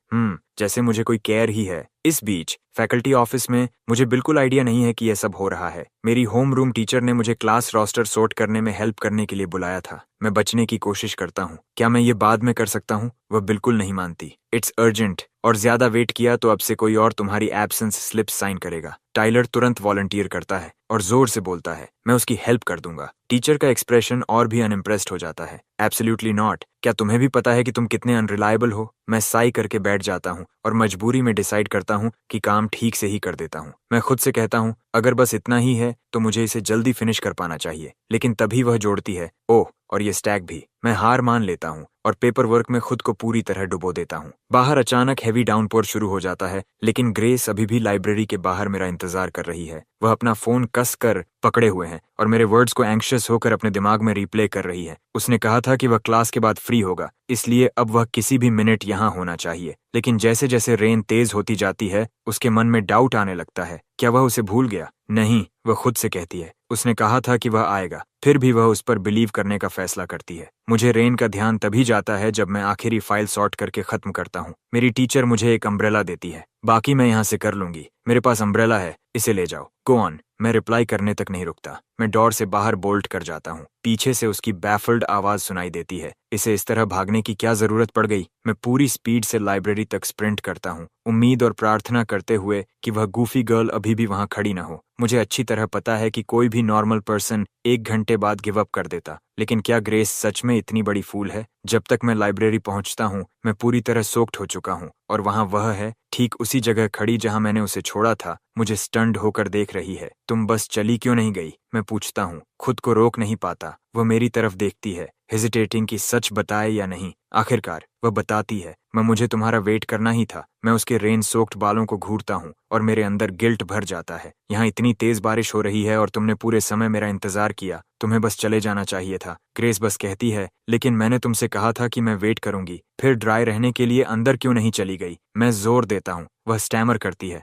जैसे मुझे कोई केयर ही है। इस बीच फैकल्टी ऑफिस में मुझे बिल्कुल आइडिया नहीं है कि यह सब हो रहा है। मेरी होम रूम टीचर ने मुझे क्लास रोस्टर सॉर्ट करने में हेल्प करने के लिए बुलाया था। मैं बचने की कोशिश करता हूँ। क्या मैं ये बाद में कर सकता हूँ? वह बिल्कुल नहीं मानती। इट्स अर्जेंट, और ज्यादा वेट किया तो अब से कोई और तुम्हारी एब्सेंस स्लिप साइन करेगा। टाइलर तुरंत वॉलंटियर करता है और जोर से बोलता है, मैं उसकी हेल्प कर दूंगा। टीचर का एक्सप्रेशन और भी अनइम्प्रेस्ड हो जाता है। Absolutely not. क्या तुम्हें भी पता है कि तुम कितने अनरिलायबल हो? मैं साई करके बैठ जाता हूँ और मजबूरी में डिसाइड करता हूँ कि काम ठीक से ही कर देता हूँ। मैं खुद से कहता हूँ, अगर बस इतना ही है तो मुझे इसे जल्दी फिनिश कर पाना चाहिए। लेकिन तभी वह जोड़ती है, ओह, और ये स्टैक भी। मैं हार मान लेता हूँ और पेपर वर्क में खुद को पूरी तरह डुबो देता हूँ। बाहर अचानक हैवी डाउनपोर शुरू हो जाता है, लेकिन ग्रेस अभी भी लाइब्रेरी के बाहर मेरा इंतजार कर रही है। वह अपना फोन कस कर पकड़े हुए हैं और मेरे वर्ड्स को एंग्शियस होकर अपने दिमाग में रिप्ले कर रही है। उसने कहा था कि वह क्लास के बाद फ्री होगा, इसलिए अब वह किसी भी मिनट यहाँ होना चाहिए। लेकिन जैसे जैसे रेन तेज होती जाती है, उसके मन में डाउट आने लगता है। क्या वह उसे भूल गया? नहीं, वह खुद से कहती है, उसने कहा था कि वह आएगा। फिर भी वह उस पर बिलीव करने का फैसला करती है। मुझे रेन का ध्यान तभी जाता है जब मैं आखिरी फाइल सॉर्ट करके खत्म करता हूँ। मेरी टीचर मुझे एक अम्ब्रेला देती है। बाकी मैं यहाँ से कर लूंगी, मेरे पास अम्ब्रेला है, इसे ले जाओ। Go on. मैं रिप्लाई करने तक नहीं रुकता। मैं डोर से बाहर बोल्ट कर जाता हूँ। पीछे से उसकी बैफल्ड आवाज सुनाई देती है। इसे इस तरह भागने की क्या जरूरत पड़ गई? मैं पूरी स्पीड से लाइब्रेरी तक स्प्रिंट करता हूँ, उम्मीद और प्रार्थना करते हुए कि वह गूफी गर्ल अभी भी वहां खड़ी न हो। मुझे अच्छी तरह पता है कि कोई भी नॉर्मल पर्सन 1 घंटे बाद गिव अप कर देता, लेकिन क्या ग्रेस सच में इतनी बड़ी फूल है? जब तक मैं लाइब्रेरी पहुंचता हूं, मैं पूरी तरह सोक्ड हो चुका हूं, और वहां वह है, ठीक उसी जगह खड़ी जहां मैंने उसे छोड़ा था, मुझे स्टन्ड होकर देख रही है। तुम बस चली क्यों नहीं गई? मैं पूछता हूँ, खुद को रोक नहीं पाता। वह मेरी तरफ देखती है, हेजिटेटिंग कि सच बताए या नहीं। आखिरकार वह बताती है, मुझे तुम्हारा वेट करना ही था। मैं उसके रेन सोक्ड बालों को घूरता हूँ और मेरे अंदर गिल्ट भर जाता है। यहाँ इतनी तेज बारिश हो रही है और तुमने पूरे समय मेरा इंतजार किया। तुम्हें बस चले जाना चाहिए था। ग्रेस बस कहती है, लेकिन मैंने तुमसे कहा था कि मैं वेट करूंगी। फिर ड्राई रहने के लिए अंदर क्यों नहीं चली गई? मैं जोर देता हूँ। वह स्टैमर करती है,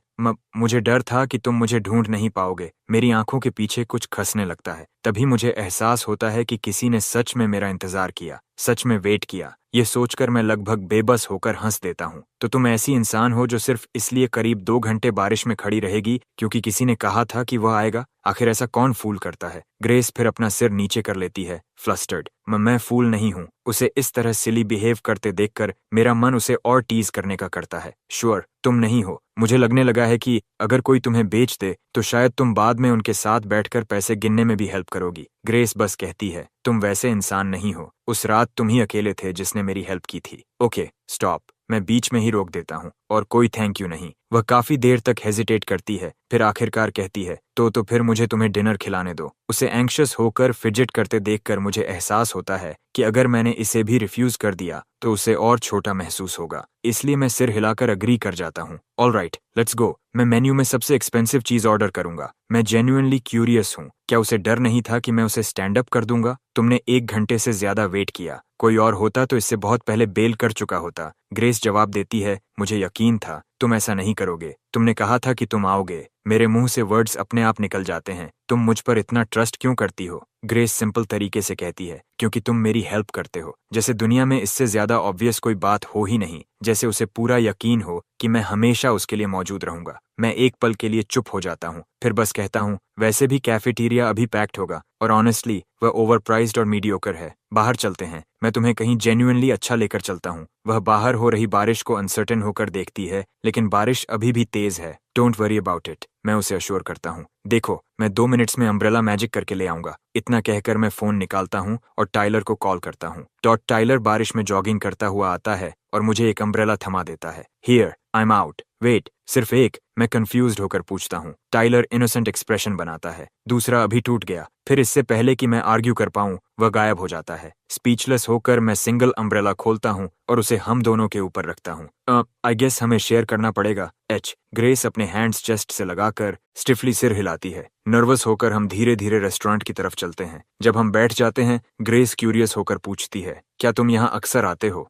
मुझे डर था कि तुम मुझे ढूंढ नहीं पाओगे। मेरी आंखों के पीछे कुछ खसने लगता है। तभी मुझे एहसास होता है कि किसी ने सच में मेरा इंतजार किया, सच में वेट किया। ये सोचकर मैं लगभग बेबस होकर हंस देता हूँ। तो तुम ऐसी इंसान हो जो सिर्फ इसलिए करीब 2 घंटे बारिश में खड़ी रहेगी क्योंकि किसी ने कहा था कि वह आएगा? आखिर ऐसा कौन फूल करता है? ग्रेस फिर अपना सिर नीचे कर लेती है, फ्लस्टर्ड। मैं फूल नहीं हूँ। उसे इस तरह सिली बिहेव करते देखकर मेरा मन उसे और टीज करने का करता है। श्योर, तुम नहीं हो। मुझे लगने लगा है कि अगर कोई तुम्हें बेच दे तो शायद तुम बाद में उनके साथ बैठकर पैसे गिनने में भी हेल्प करोगी। ग्रेस बस कहती है, तुम वैसे इंसान नहीं हो। उस रात तुम ही अकेले थे जिसने मेरी हेल्प की थी। Okay, stop. मैं बीच में ही रोक देता हूँ, और कोई थैंक यू नहीं। वह काफी देर तक हेजिटेट करती है, फिर आखिरकार कहती है, तो फिर मुझे तुम्हें डिनर खिलाने दो। उसे एंग्शियस होकर फिजिट करते देखकर मुझे एहसास होता है कि अगर मैंने इसे भी रिफ्यूज कर दिया तो उसे और छोटा महसूस होगा। इसलिए मैं सिर हिलाकर अग्री कर जाता हूँ। Alright, let's go. मैं मेन्यू में सबसे एक्सपेंसिव चीज ऑर्डर करूंगा। मैं जेन्युइनली क्यूरियस हूँ, क्या उसे डर नहीं था कि मैं उसे स्टैंड अप कर दूंगा? तुमने 1 घंटे से ज्यादा वेट किया। कोई और होता तो इससे बहुत पहले बेल कर चुका होता। ग्रेस जवाब देती है, मुझे यकीन था तुम ऐसा नहीं करोगे। तुमने कहा था कि तुम आओगे। मेरे मुंह से वर्ड्स अपने आप निकल जाते हैं। तुम मुझ पर इतना ट्रस्ट क्यों करती हो? ग्रेस सिंपल तरीके से कहती है, क्योंकि तुम मेरी हेल्प करते हो। जैसे दुनिया में इससे ज्यादा ऑब्वियस कोई बात हो ही नहीं। जैसे उसे पूरा यकीन हो कि मैं हमेशा उसके लिए मौजूद रहूंगा। मैं एक पल के लिए चुप हो जाता हूँ, फिर बस कहता हूँ, वैसे भी कैफेटेरिया अभी पैक्ड होगा, और ऑनेस्टली वह ओवरप्राइज्ड और मीडियोकर है। बाहर चलते हैं, मैं तुम्हें कहीं जेन्युइनली अच्छा लेकर चलता हूँ। वह बाहर हो रही बारिश को अनसर्टेन होकर देखती है, लेकिन बारिश अभी भी तेज है। डोंट वरी अबाउट इट, मैं उसे अश्योर करता हूँ। देखो, मैं 2 मिनट्स में अम्ब्रेला मैजिक करके ले आऊंगा। इतना कहकर मैं फोन निकालता हूँ और टाइलर को कॉल करता हूँ। टाइलर बारिश में जॉगिंग करता हुआ आता है और मुझे एक अम्ब्रेला थमा देता है। Here, I am out. Wait, सिर्फ एक? मैं कंफ्यूज्ड होकर पूछता हूँ। टाइलर इनोसेंट एक्सप्रेशन बनाता है। दूसरा अभी टूट गया। फिर इससे पहले कि मैं आर्ग्यू कर पाऊं, वह गायब हो जाता है। स्पीचलेस होकर मैं सिंगल अम्ब्रेला खोलता हूँ और उसे हम दोनों के ऊपर रखता हूँ। आई गेस हमें शेयर करना पड़ेगा। ग्रेस अपने हैंड्स चेस्ट से लगाकर स्टिफली सिर हिलाती है। नर्वस होकर हम धीरे धीरे रेस्टोरेंट की तरफ चलते हैं। जब हम बैठ जाते हैं, ग्रेस क्यूरियस होकर पूछती है, क्या तुम यहाँ अक्सर आते हो?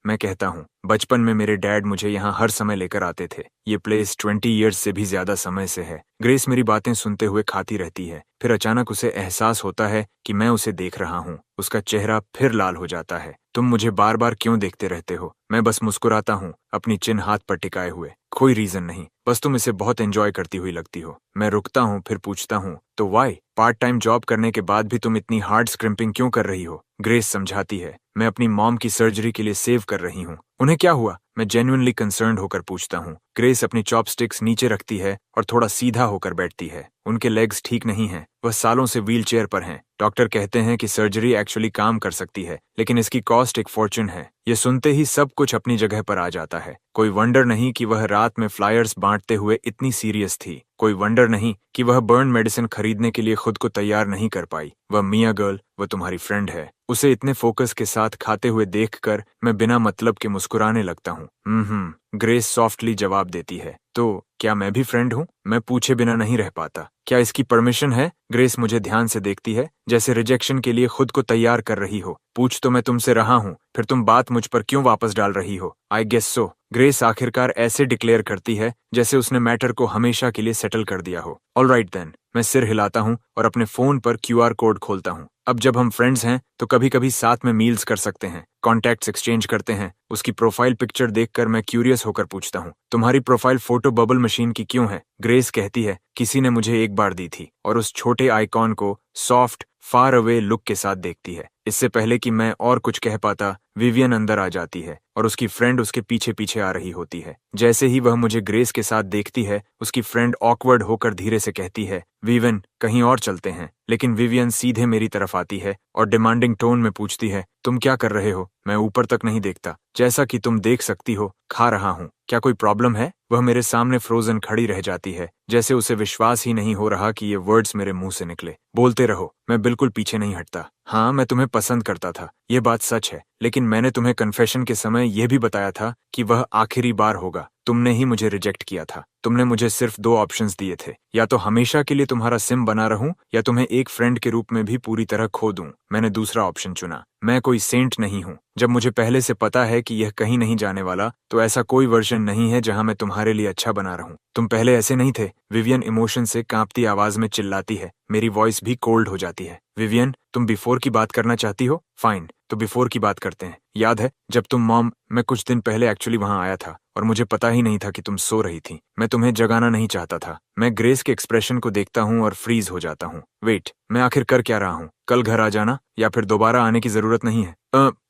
मैं कहता हूँ, बचपन में मेरे डैड मुझे यहाँ हर समय लेकर आते थे। ये प्लेस 20 ईयर्स से भी ज्यादा समय से है। ग्रेस मेरी बातें सुनते हुए खाती रहती है। फिर अचानक उसे एहसास होता है कि मैं उसे देख रहा हूँ। उसका चेहरा फिर लाल हो जाता है। तुम मुझे बार बार क्यों देखते रहते हो? मैं बस मुस्कुराता हूँ, अपनी चिन हाथ पर टिकाए हुए। कोई रीजन नहीं, बस तुम इसे बहुत एंजॉय करती हुई लगती हो। मैं रुकता हूँ, फिर पूछता हूँ, तो वाई? पार्ट टाइम जॉब करने के बाद भी तुम इतनी हार्ड स्क्रिम्पिंग क्यों कर रही हो? ग्रेस समझाती है, मैं अपनी मॉम की सर्जरी के लिए सेव कर रही हूँ। उन्हें क्या हुआ? मैं जेन्युइनली कंसर्न्ड होकर पूछता हूँ। ग्रेस अपनी चॉपस्टिक्स नीचे रखती है और थोड़ा सीधा होकर बैठती है। उनके लेग्स ठीक नहीं हैं, वह सालों से व्हील चेयर पर हैं। डॉक्टर कहते हैं कि सर्जरी एक्चुअली काम कर सकती है, लेकिन इसकी कॉस्ट एक फॉर्च्यून है। ये सुनते ही सब कुछ अपनी जगह पर आ जाता है। कोई वंडर नहीं कि वह रात में फ्लायर्स बांटते हुए इतनी सीरियस थी। कोई वंडर नहीं कि वह बर्न मेडिसिन खरीदने के लिए खुद को तैयार नहीं कर पाई। वह मिया गर्ल, वह तुम्हारी फ्रेंड है। उसे इतने फोकस के साथ खाते हुए देखकर मैं बिना मतलब के मुस्कुराने लगता हूँ। ग्रेस सॉफ्टली जवाब देती है, तो क्या मैं भी फ्रेंड हूँ? मैं पूछे बिना नहीं रह पाता। क्या इसकी परमिशन है? ग्रेस मुझे ध्यान से देखती है, जैसे रिजेक्शन के लिए खुद को तैयार कर रही हो। पूछ तो मैं तुमसे रहा हूँ, फिर तुम बात मुझ पर क्यों वापस डाल रही हो? I guess so. ग्रेस आखिरकार ऐसे डिक्लेयर करती है जैसे उसने मैटर को हमेशा के लिए सेटल कर दिया हो। Alright then. मैं सिर हिलाता हूँ और अपने फोन पर QR कोड खोलता हूँ। अब जब हम फ्रेंड्स हैं तो कभी कभी साथ में मील्स कर सकते हैं, कॉन्टैक्ट्स एक्सचेंज करते हैं। उसकी प्रोफाइल पिक्चर देखकर मैं क्यूरियस होकर पूछता हूँ, तुम्हारी प्रोफाइल फोटो बबल मशीन की क्यों है? ग्रेस कहती है, किसी ने मुझे एक बार दी थी, और उस छोटे आइकॉन को सॉफ्ट फार अवे लुक के साथ देखती है। इससे पहले कि मैं और कुछ कह पाता, विवियन अंदर आ जाती है और उसकी फ्रेंड उसके पीछे पीछे आ रही होती है। जैसे ही वह मुझे ग्रेस के साथ देखती है, उसकी फ्रेंड ऑकवर्ड होकर धीरे से कहती है, विवियन कहीं और चलते हैं। लेकिन विवियन सीधे मेरी तरफ आती है और डिमांडिंग टोन में पूछती है, तुम क्या कर रहे हो? मैं ऊपर तक नहीं देखता, जैसा कि तुम देख सकती हो खा रहा हूँ। क्या कोई प्रॉब्लम है? वह मेरे सामने फ्रोजन खड़ी रह जाती है, जैसे उसे विश्वास ही नहीं हो रहा कि ये वर्ड्स मेरे मुंह से निकले। बोलते रहो, मैं बिल्कुल पीछे नहीं हटता। हाँ, मैं तुम्हें पसंद करता था, ये बात सच है, लेकिन मैंने तुम्हें कन्फेशन के समय यह भी बताया था कि वह आखिरी बार होगा। तुमने ही मुझे रिजेक्ट किया था। तुमने मुझे सिर्फ 2 ऑप्शंस दिए थे, या तो हमेशा के लिए तुम्हारा सिम बना रहूं या तुम्हें एक फ्रेंड के रूप में भी पूरी तरह खो दूं। मैंने दूसरा ऑप्शन चुना। मैं कोई सेंट नहीं हूं। जब मुझे पहले से पता है कि यह कहीं नहीं जाने वाला, तो ऐसा कोई वर्जन नहीं है जहां मैं तुम्हारे लिए अच्छा बना रहूं। तुम पहले ऐसे नहीं थे। विवियन इमोशन से कांपती आवाज में चिल्लाती है। मेरी वॉइस भी कोल्ड हो जाती है। विवियन, तुम बिफोर की बात करना चाहती हो? फाइन, तो बिफोर की बात करते हैं। याद है जब तुम मॉम, मैं कुछ दिन पहले एक्चुअली वहां आया था और मुझे पता ही नहीं था कि तुम सो रही थी। मैं तुम्हें जगाना नहीं चाहता था। मैं ग्रेस के एक्सप्रेशन को देखता हूँ और फ्रीज हो जाता हूँ। वेट, मैं आखिर कर क्या रहा हूँ? कल घर आ जाना या फिर दोबारा आने की जरूरत नहीं है।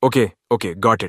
Okay, got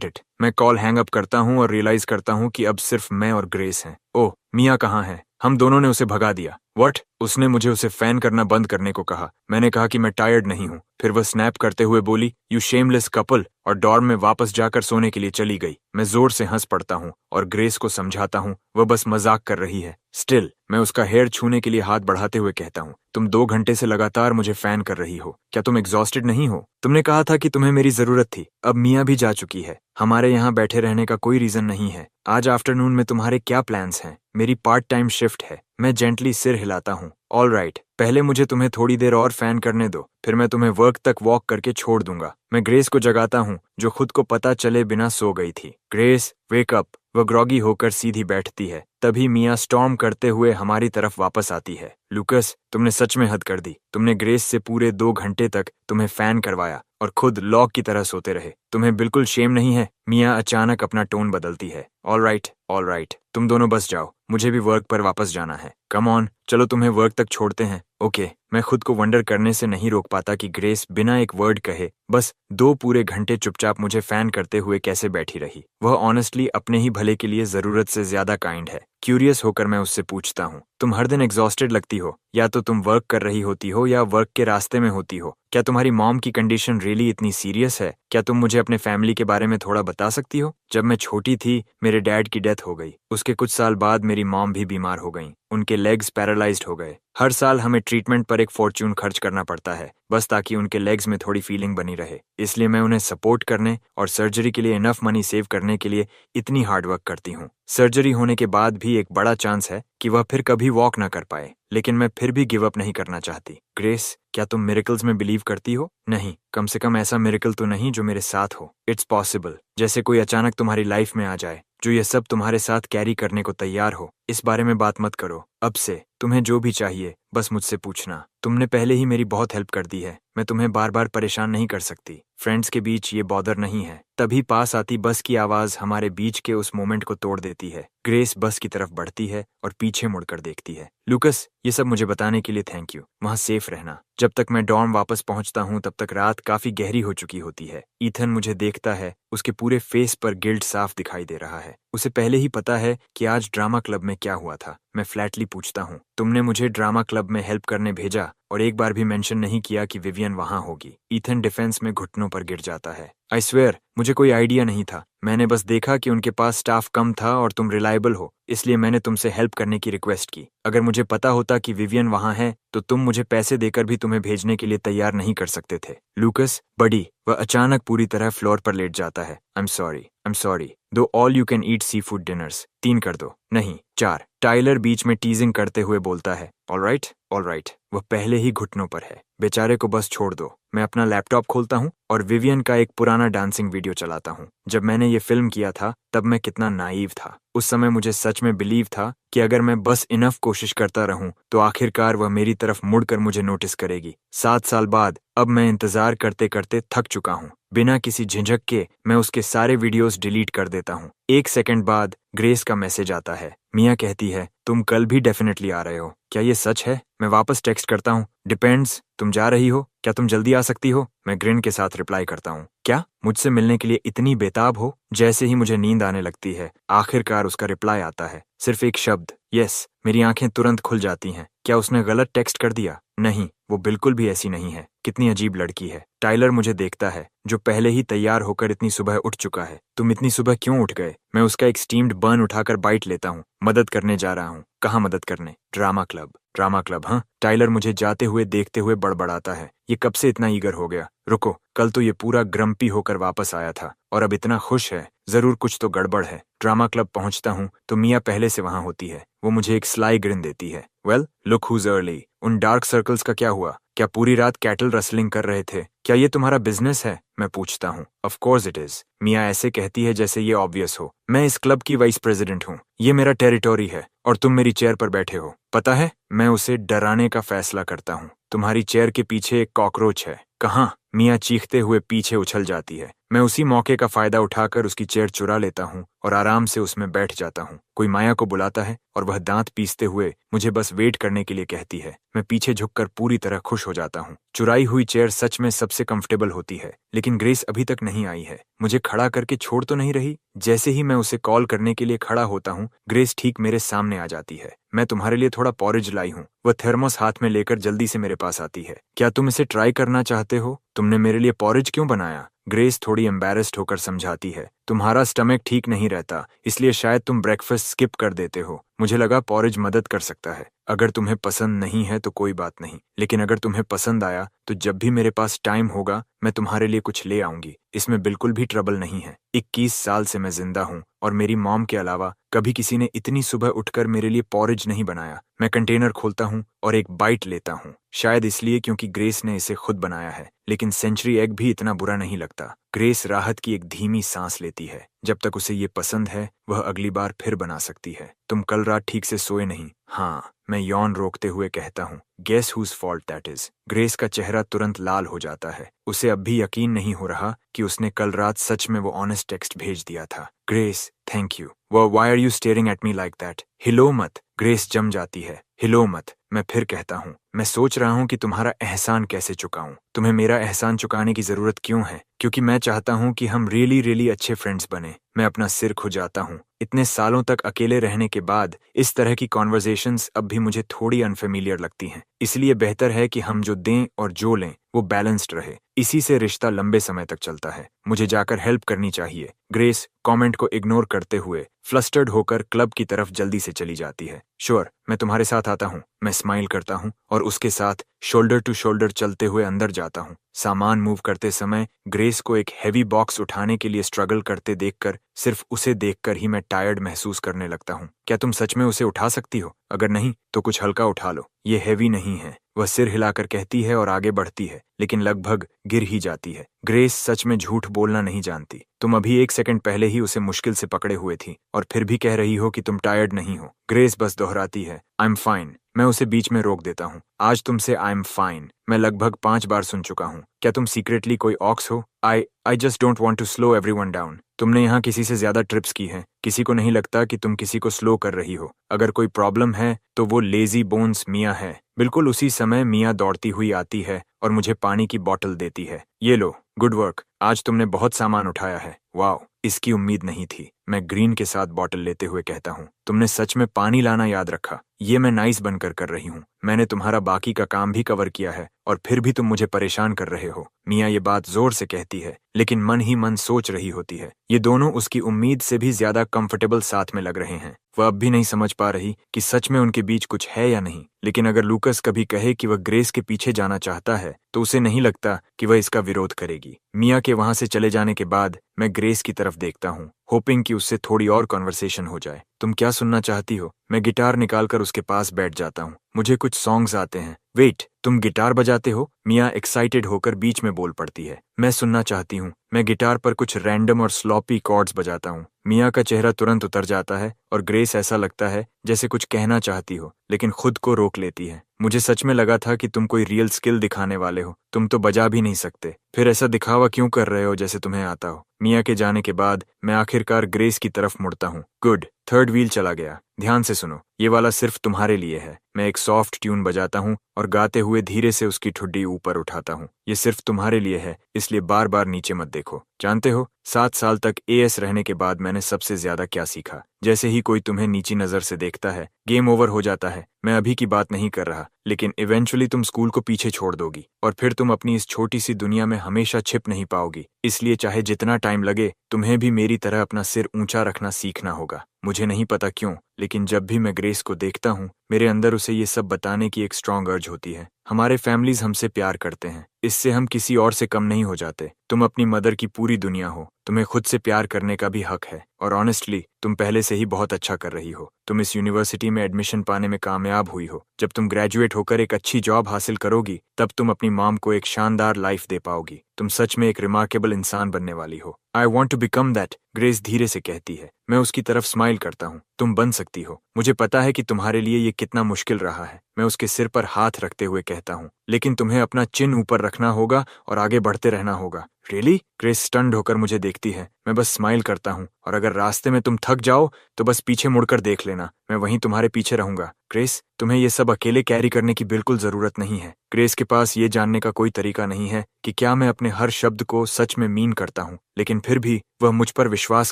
it. मैं कॉल हैंग अप करता हूँ और रियलाइज करता हूँ कि अब सिर्फ मैं और ग्रेस हैं। ओह, मिया कहाँ है? हम दोनों ने उसे भगा दिया। व्हाट? उसने मुझे उसे फैन करना बंद करने को कहा। मैंने कहा कि मैं टायर्ड नहीं हूँ। फिर वह स्नैप करते हुए बोली, यू शेमलेस कपल, और डॉर्म में वापस जाकर सोने के लिए चली गई। मैं जोर से हंस पड़ता हूँ और ग्रेस को समझाता हूँ वह बस मजाक कर रही है। स्टिल, मैं उसका हेयर छूने के लिए हाथ बढ़ाते हुए कहता हूँ, तुम 2 घंटे से लगातार मुझे फैन कर रही हो। क्या तुम एग्जॉस्टेड नहीं हो? तुमने कहा था कि तुम्हें मेरी जरूरत थी। अब मिया भी जा चुकी है। हमारे यहाँ बैठे रहने का कोई रीजन नहीं है। आज आफ्टरनून में तुम्हारे क्या प्लान्स हैं? मेरी पार्ट टाइम शिफ्ट है। मैं जेंटली सिर हिलाता हूँ। ऑल राइट, पहले मुझे तुम्हें थोड़ी देर और फैन करने दो, फिर मैं तुम्हें वर्क तक वॉक करके छोड़ दूंगा। मैं ग्रेस को जगाता हूँ, जो खुद को पता चले बिना सो गई थी। Grace, wake up. वह ग्रॉगी होकर सीधी बैठती है। तभी मिया स्टॉर्म करते हुए हमारी तरफ वापस आती है। लूकस, तुमने सच में हद कर दी। तुमने ग्रेस से पूरे 2 घंटे तक तुम्हें फैन करवाया और खुद लॉग की तरह सोते रहे। तुम्हें बिल्कुल शेम नहीं है? मिया अचानक अपना टोन बदलती है। ऑल राइट, तुम दोनों बस जाओ, मुझे भी वर्क पर वापस जाना है। कम ऑन, चलो तुम्हें वर्क तक छोड़ते हैं। ओके। मैं खुद को वंडर करने से नहीं रोक पाता कि ग्रेस बिना एक वर्ड कहे बस 2 पूरे घंटे चुपचाप मुझे फैन करते हुए कैसे बैठी रही। वह ऑनेस्टली अपने ही भले के लिए जरूरत से ज्यादा काइंड है। क्यूरियस होकर मैं उससे पूछता हूँ, तुम हर दिन एग्जॉस्टेड लगती हो। या तो तुम वर्क कर रही होती हो या वर्क के रास्ते में होती हो। क्या तुम्हारी मॉम की कंडीशन रियली इतनी सीरियस है? क्या तुम मुझे अपने फैमिली के बारे में थोड़ा बता सकती हो? जब मैं छोटी थी, मेरे डैड की डेथ हो गई। उसके कुछ साल बाद मेरी मॉम भी बीमार हो गई। उनके लेग्स पैरालाइज्ड हो गए। हर साल हमें ट्रीटमेंट पर एक फॉर्च्यून खर्च करना पड़ता है, बस ताकि उनके लेग्स में थोड़ी फीलिंग बनी रहे। इसलिए मैं उन्हें सपोर्ट करने और सर्जरी के लिए इनफ मनी सेव करने के लिए इतनी हार्ड वर्क करती हूँ। सर्जरी होने के बाद भी एक बड़ा चांस है कि वह फिर कभी वॉक ना कर पाए, लेकिन मैं फिर भी गिव अप नहीं करना चाहती। ग्रेस, क्या तुम मिरेकल्स में बिलीव करती हो? नहीं, कम से कम ऐसा मिरेकल तो नहीं जो मेरे साथ हो। इट्स पॉसिबल, जैसे कोई अचानक तुम्हारी लाइफ में आ जाए, जो ये सब तुम्हारे साथ कैरी करने को तैयार हो। इस बारे में बात मत करो। अब से तुम्हें जो भी चाहिए बस मुझसे पूछना। तुमने पहले ही मेरी बहुत हेल्प कर दी है। मैं तुम्हें बार बार परेशान नहीं कर सकती। फ्रेंड्स के बीच ये बॉदर नहीं है। तभी पास आती बस की आवाज हमारे बीच के उस मोमेंट को तोड़ देती है। ग्रेस बस की तरफ बढ़ती है और पीछे मुड़कर देखती है। लूकस, ये सब मुझे बताने के लिए थैंक यू। वहाँ सेफ रहना। जब तक मैं डॉर्म वापस पहुंचता हूँ तब तक रात काफी गहरी हो चुकी होती है। ईथन मुझे देखता है। उसके पूरे फेस पर गिल्ट साफ दिखाई दे रहा है। उसे पहले ही पता है कि आज ड्रामा क्लब में क्या हुआ था। मैं फ्लैटली पूछता हूँ, तुमने मुझे ड्रामा क्लब में हेल्प करने भेजा और एक बार भी मेंशन नहीं किया कि विवियन वहां होगी। ईथन डिफेंस में घुटनों पर गिर जाता है। आई स्वेयर, मुझे कोई आइडिया नहीं था। मैंने बस देखा कि उनके पास स्टाफ कम था और तुम रिलायबल हो, इसलिए मैंने तुमसे हेल्प करने की रिक्वेस्ट की। अगर मुझे पता होता कि विवियन वहां है तो तुम मुझे पैसे देकर भी तुम्हें भेजने के लिए तैयार नहीं कर सकते थे। लूकस, बडी, वह अचानक पूरी तरह फ्लोर पर लेट जाता है। I am sorry, two all you can eat seafood dinners 3 कर दो। नहीं, 4। टाइलर बीच में टीजिंग करते हुए बोलता है। All right. वह पहले ही घुटनों पर है। बेचारे को बस छोड़ दो। मैं अपना लैपटॉप खोलता हूँ और विवियन का एक पुराना डांसिंग वीडियो चलाता हूँ। जब मैंने ये फिल्म किया था तब मैं कितना नाइव था। उस समय मुझे सच में बिलीव था कि अगर मैं बस इनफ कोशिश करता रहूं तो आखिरकार वह मेरी तरफ मुड़कर मुझे नोटिस करेगी। 7 साल बाद अब मैं इंतजार करते करते थक चुका हूँ। बिना किसी झिझक के मैं उसके सारे वीडियोस डिलीट कर देता हूँ। 1 सेकंड बाद ग्रेस का मैसेज आता है। मिया कहती है, तुम कल भी डेफिनेटली आ रहे हो, क्या ये सच है? मैं वापस टेक्स्ट करता हूँ, डिपेंड्स, तुम जा रही हो, क्या तुम जल्दी आ सकती हो? मैं ग्रिन के साथ रिप्लाई करता हूँ, क्या मुझसे मिलने के लिए इतनी बेताब हो? जैसे ही मुझे नींद आने लगती है, आखिरकार उसका रिप्लाई आता है, सिर्फ एक शब्द, यस। मेरी आंखें तुरंत खुल जाती हैं। क्या उसने गलत टेक्स्ट कर दिया? नहीं, वो बिल्कुल भी ऐसी नहीं है। कितनी अजीब लड़की है। टाइलर मुझे देखता है, जो पहले ही तैयार होकर इतनी सुबह उठ चुका है। तुम इतनी सुबह क्यों उठ गए? मैं उसका एक स्टीम्ड बर्न उठाकर बाइट लेता हूँ। मदद करने जा रहा हूँ। कहाँ मदद करने? Drama club. ड्रामा क्लब, हाँ। टाइलर मुझे जाते हुए देखते हुए बड़बड़ाता है, ये कब से इतना ईगर हो गया? रुको, कल तो ये पूरा ग्रम्पी होकर वापस आया था और अब इतना खुश है, जरूर कुछ तो गड़बड़ है। ड्रामा क्लब पहुंचता हूँ तो मिया पहले से वहां होती है। वो मुझे एक स्लाई ग्रिन देती है। Well, look who's early. उन डार्क सर्कल्स का क्या हुआ? क्या पूरी रात कैटल रसलिंग कर रहे थे? क्या ये तुम्हारा बिजनेस है? मैं पूछता हूँ। Of course it is. मिया ऐसे कहती है जैसे ये ऑब्वियस हो। मैं इस क्लब की वाइस प्रेसिडेंट हूँ, ये मेरा टेरिटोरी है और तुम मेरी चेयर पर बैठे हो। पता है, मैं उसे डराने का फैसला करता हूँ। तुम्हारी चेयर के पीछे एक कॉकरोच है। कहाँ? मिया चीखते हुए पीछे उछल जाती है। मैं उसी मौके का फायदा उठाकर उसकी चेयर चुरा लेता हूँ और आराम से उसमें बैठ जाता हूँ। कोई माया को बुलाता है और वह दांत पीसते हुए मुझे बस वेट करने के लिए कहती है। मैं पीछे झुककर पूरी तरह खुश हो जाता हूँ। चुराई हुई चेयर सच में सबसे कंफर्टेबल होती है, लेकिन ग्रेस अभी तक नहीं आई है। मुझे खड़ा करके छोड़ तो नहीं रही? जैसे ही मैं उसे कॉल करने के लिए खड़ा होता हूँ, ग्रेस ठीक मेरे सामने आ जाती है। मैं तुम्हारे लिए थोड़ा पॉरेज लाई हूँ। वह थर्मोस हाथ में लेकर जल्दी से मेरे पास आती है। क्या तुम इसे ट्राई करना चाहते हो? तुमने मेरे लिए पॉरेज क्यों बनाया? ग्रेस थोड़ी एम्बैरेस्ड होकर समझाती है। तुम्हारा स्टमक ठीक नहीं रहता, इसलिए शायद तुम ब्रेकफास्ट स्किप कर देते हो। मुझे लगा पॉरेज मदद कर सकता है। अगर तुम्हें पसंद नहीं है तो कोई बात नहीं, लेकिन अगर तुम्हें पसंद आया तो जब भी मेरे पास टाइम होगा मैं तुम्हारे लिए कुछ ले आऊंगी। इसमें बिल्कुल भी ट्रबल नहीं है। 21 साल से मैं जिंदा हूँ और मेरी मॉम के अलावा कभी किसी ने इतनी सुबह उठकर मेरे लिए पॉरेज नहीं बनाया। मैं कंटेनर खोलता हूँ और एक बाइट लेता हूँ, शायद इसलिए क्योंकि ग्रेस ने इसे खुद बनाया है, लेकिन सेंचुरी एग भी इतना बुरा नहीं लगता। ग्रेस राहत की एक धीमी सांस लेती है। जब तक उसे ये पसंद है वह अगली बार फिर बना सकती है। तुम कल रात ठीक से सोए नहीं? हाँ, मैं यौन रोकते हुए कहता हूँ। Guess whose fault that is. Grace का चेहरा तुरंत लाल हो जाता है। उसे अब भी यकीन नहीं हो रहा कि उसने कल रात सच में वो ऑनेस्ट टेक्स्ट भेज दिया था। Grace, thank you. Why are you staring at me like that? हिलो मत। ग्रेस जम जाती है। हिलो मत। मैं फिर कहता हूँ, मैं सोच रहा हूँ कि तुम्हारा एहसान कैसे चुकाऊं। तुम्हें मेरा एहसान चुकाने की जरूरत क्यों है? क्योंकि मैं चाहता हूँ कि हम रियली अच्छे फ्रेंड्स बने। मैं अपना सिर खुजाता हूँ। इतने सालों तक अकेले रहने के बाद इस तरह की कॉन्वर्सेशंस अब भी मुझे थोड़ी अनफेमिलियर लगती हैं। इसलिए बेहतर है कि हम जो दें और जो लें वो बैलेंस्ड रहे। इसी से रिश्ता लंबे समय तक चलता है। मुझे जाकर हेल्प करनी चाहिए। ग्रेस कमेंट को इग्नोर करते हुए फ्लस्टर्ड होकर क्लब की तरफ जल्दी से चली जाती है। श्योर, मैं तुम्हारे साथ आता हूँ। मैं स्माइल करता हूँ और उसके साथ शोल्डर टू शोल्डर चलते हुए अंदर जाता हूँ। सामान मूव करते समय ग्रेस को एक हैवी बॉक्स उठाने के लिए स्ट्रगल करते देखकर, सिर्फ उसे देखकर ही मैं टायर्ड महसूस करने लगता हूँ। क्या तुम सच में उसे उठा सकती हो? अगर नहीं तो कुछ हल्का उठा लो, ये हैवी नहीं है। वह सिर हिलाकर कहती है और आगे बढ़ती है, लेकिन लगभग गिर ही जाती है। ग्रेस सच में झूठ बोलना नहीं जानती। तुम अभी 1 सेकंड पहले ही उसे मुश्किल से पकड़े हुए थी और फिर भी कह रही हो कि तुम टायर्ड नहीं हो। ग्रेस बस दोहराती है, आई एम फाइन। मैं उसे बीच में रोक देता हूँ। आज तुमसे आई एम फाइन मैं लगभग 5 बार सुन चुका हूँ। क्या तुम सीक्रेटली कोई ऑक्स हो? I just don't want to slow everyone down. तुमने यहाँ किसी से ज्यादा ट्रिप्स की हैं। किसी को नहीं लगता कि तुम किसी को स्लो कर रही हो। अगर कोई प्रॉब्लम है तो वो लेजी बोन्स मिया है। बिल्कुल उसी समय मिया दौड़ती हुई आती है और मुझे पानी की बोतल देती है। ये लो, गुड वर्क, आज तुमने बहुत सामान उठाया है। वाओ, इसकी उम्मीद नहीं थी। मैं ग्रीन के साथ बोतल लेते हुए कहता हूँ, तुमने सच में पानी लाना याद रखा। ये मैं नाइस बनकर कर रही हूँ। मैंने तुम्हारा बाकी का काम भी कवर किया है और फिर भी तुम मुझे परेशान कर रहे हो। मिया ये बात जोर से कहती है, लेकिन मन ही मन सोच रही होती है। ये दोनों उसकी उम्मीद से भी ज्यादा कंफर्टेबल साथ में लग रहे हैं। वह अब भी नहीं समझ पा रही कि सच में उनके बीच कुछ है या नहीं। लेकिन अगर लूकस कभी कहे कि वह ग्रेस के पीछे जाना चाहता है तो उसे नहीं लगता कि वह इसका विरोध करेगी। मिया के वहां से चले जाने के बाद मैं ग्रेस की तरफ देखता हूँ, होपिंग कि उससे थोड़ी और कॉन्वर्सेशन हो जाए। तुम क्या सुनना चाहती हो? मैं गिटार निकालकर उसके पास बैठ जाता हूँ। मुझे कुछ सॉन्ग्स आते हैं। वेट, तुम गिटार बजाते हो? मिया एक्साइटेड होकर बीच में बोल पड़ती है। मैं सुनना चाहती हूँ। मैं गिटार पर कुछ रैंडम और स्लॉपी कॉर्ड्स बजाता हूँ। मिया का चेहरा तुरंत उतर जाता है और ग्रेस ऐसा लगता है जैसे कुछ कहना चाहती हो, लेकिन खुद को रोक लेती है। मुझे सच में लगा था कि तुम कोई रियल स्किल दिखाने वाले हो। तुम तो बजा भी नहीं सकते, फिर ऐसा दिखावा क्यों कर रहे हो जैसे तुम्हें आता हो? मिया के जाने के बाद मैं आखिरकार ग्रेस की तरफ मुड़ता हूँ। गुड, थर्ड व्हील चला गया। ध्यान से सुनो, ये वाला सिर्फ तुम्हारे लिए है। मैं एक सॉफ्ट ट्यून बजाता हूँ और गाते हुए धीरे से उसकी ठुड्डी ऊपर उठाता हूँ। ये सिर्फ तुम्हारे लिए है, इसलिए बार बार नीचे मत देखो। जानते हो, 7 साल तक एएस रहने के बाद मैंने सबसे ज्यादा क्या सीखा? जैसे ही कोई तुम्हें नीची नजर से देखता है, गेम ओवर हो जाता है। मैं अभी की बात नहीं कर रहा, लेकिन इवेंचुअली तुम स्कूल को पीछे छोड़ दोगी और फिर तुम अपनी इस छोटी सी दुनिया में हमेशा छिप नहीं पाओगी। इसलिए चाहे जितना टाइम लगे, तुम्हें भी मेरी तरह अपना सिर ऊंचा रखना सीखना होगा। मुझे नहीं पता क्यों, लेकिन जब भी मैं ग्रेस को देखता हूँ, मेरे अंदर उसे ये सब बताने की एक स्ट्रांग अर्ज होती है। हमारे फैमिलीज हमसे प्यार करते हैं, इससे हम किसी और से कम नहीं हो जाते। तुम अपनी मदर की पूरी दुनिया हो, तुम्हें खुद से प्यार करने का भी हक है। और ऑनेस्टली, तुम पहले से ही बहुत अच्छा कर रही हो। तुम इस यूनिवर्सिटी में एडमिशन पाने में कामयाब हुई हो। जब तुम ग्रेजुएट होकर एक अच्छी जॉब हासिल करोगी, तब तुम अपनी मॉम को एक शानदार लाइफ दे पाओगी। तुम सच में एक रिमार्केबल इंसान बनने वाली हो। I want to become that, Grace धीरे से कहती है। मैं उसकी तरफ स्माइल करता हूँ। तुम बन सकती हो। मुझे पता है कि तुम्हारे लिए ये कितना मुश्किल रहा है। मैं उसके सिर पर हाथ रखते हुए कहता हूँ, लेकिन तुम्हें अपना चिन ऊपर रखना होगा और आगे बढ़ते रहना होगा। रियली? ग्रेस स्टन्ड होकर मुझे देखती है। मैं बस स्माइल करता हूँ, और अगर रास्ते में तुम थक जाओ तो बस पीछे मुड़कर देख लेना, मैं वहीं तुम्हारे पीछे रहूंगा। ग्रेस, तुम्हें ये सब अकेले कैरी करने की बिल्कुल जरूरत नहीं है। ग्रेस के पास ये जानने का कोई तरीका नहीं है कि क्या मैं अपने हर शब्द को सच में मीन करता हूँ, लेकिन फिर भी वह मुझ पर विश्वास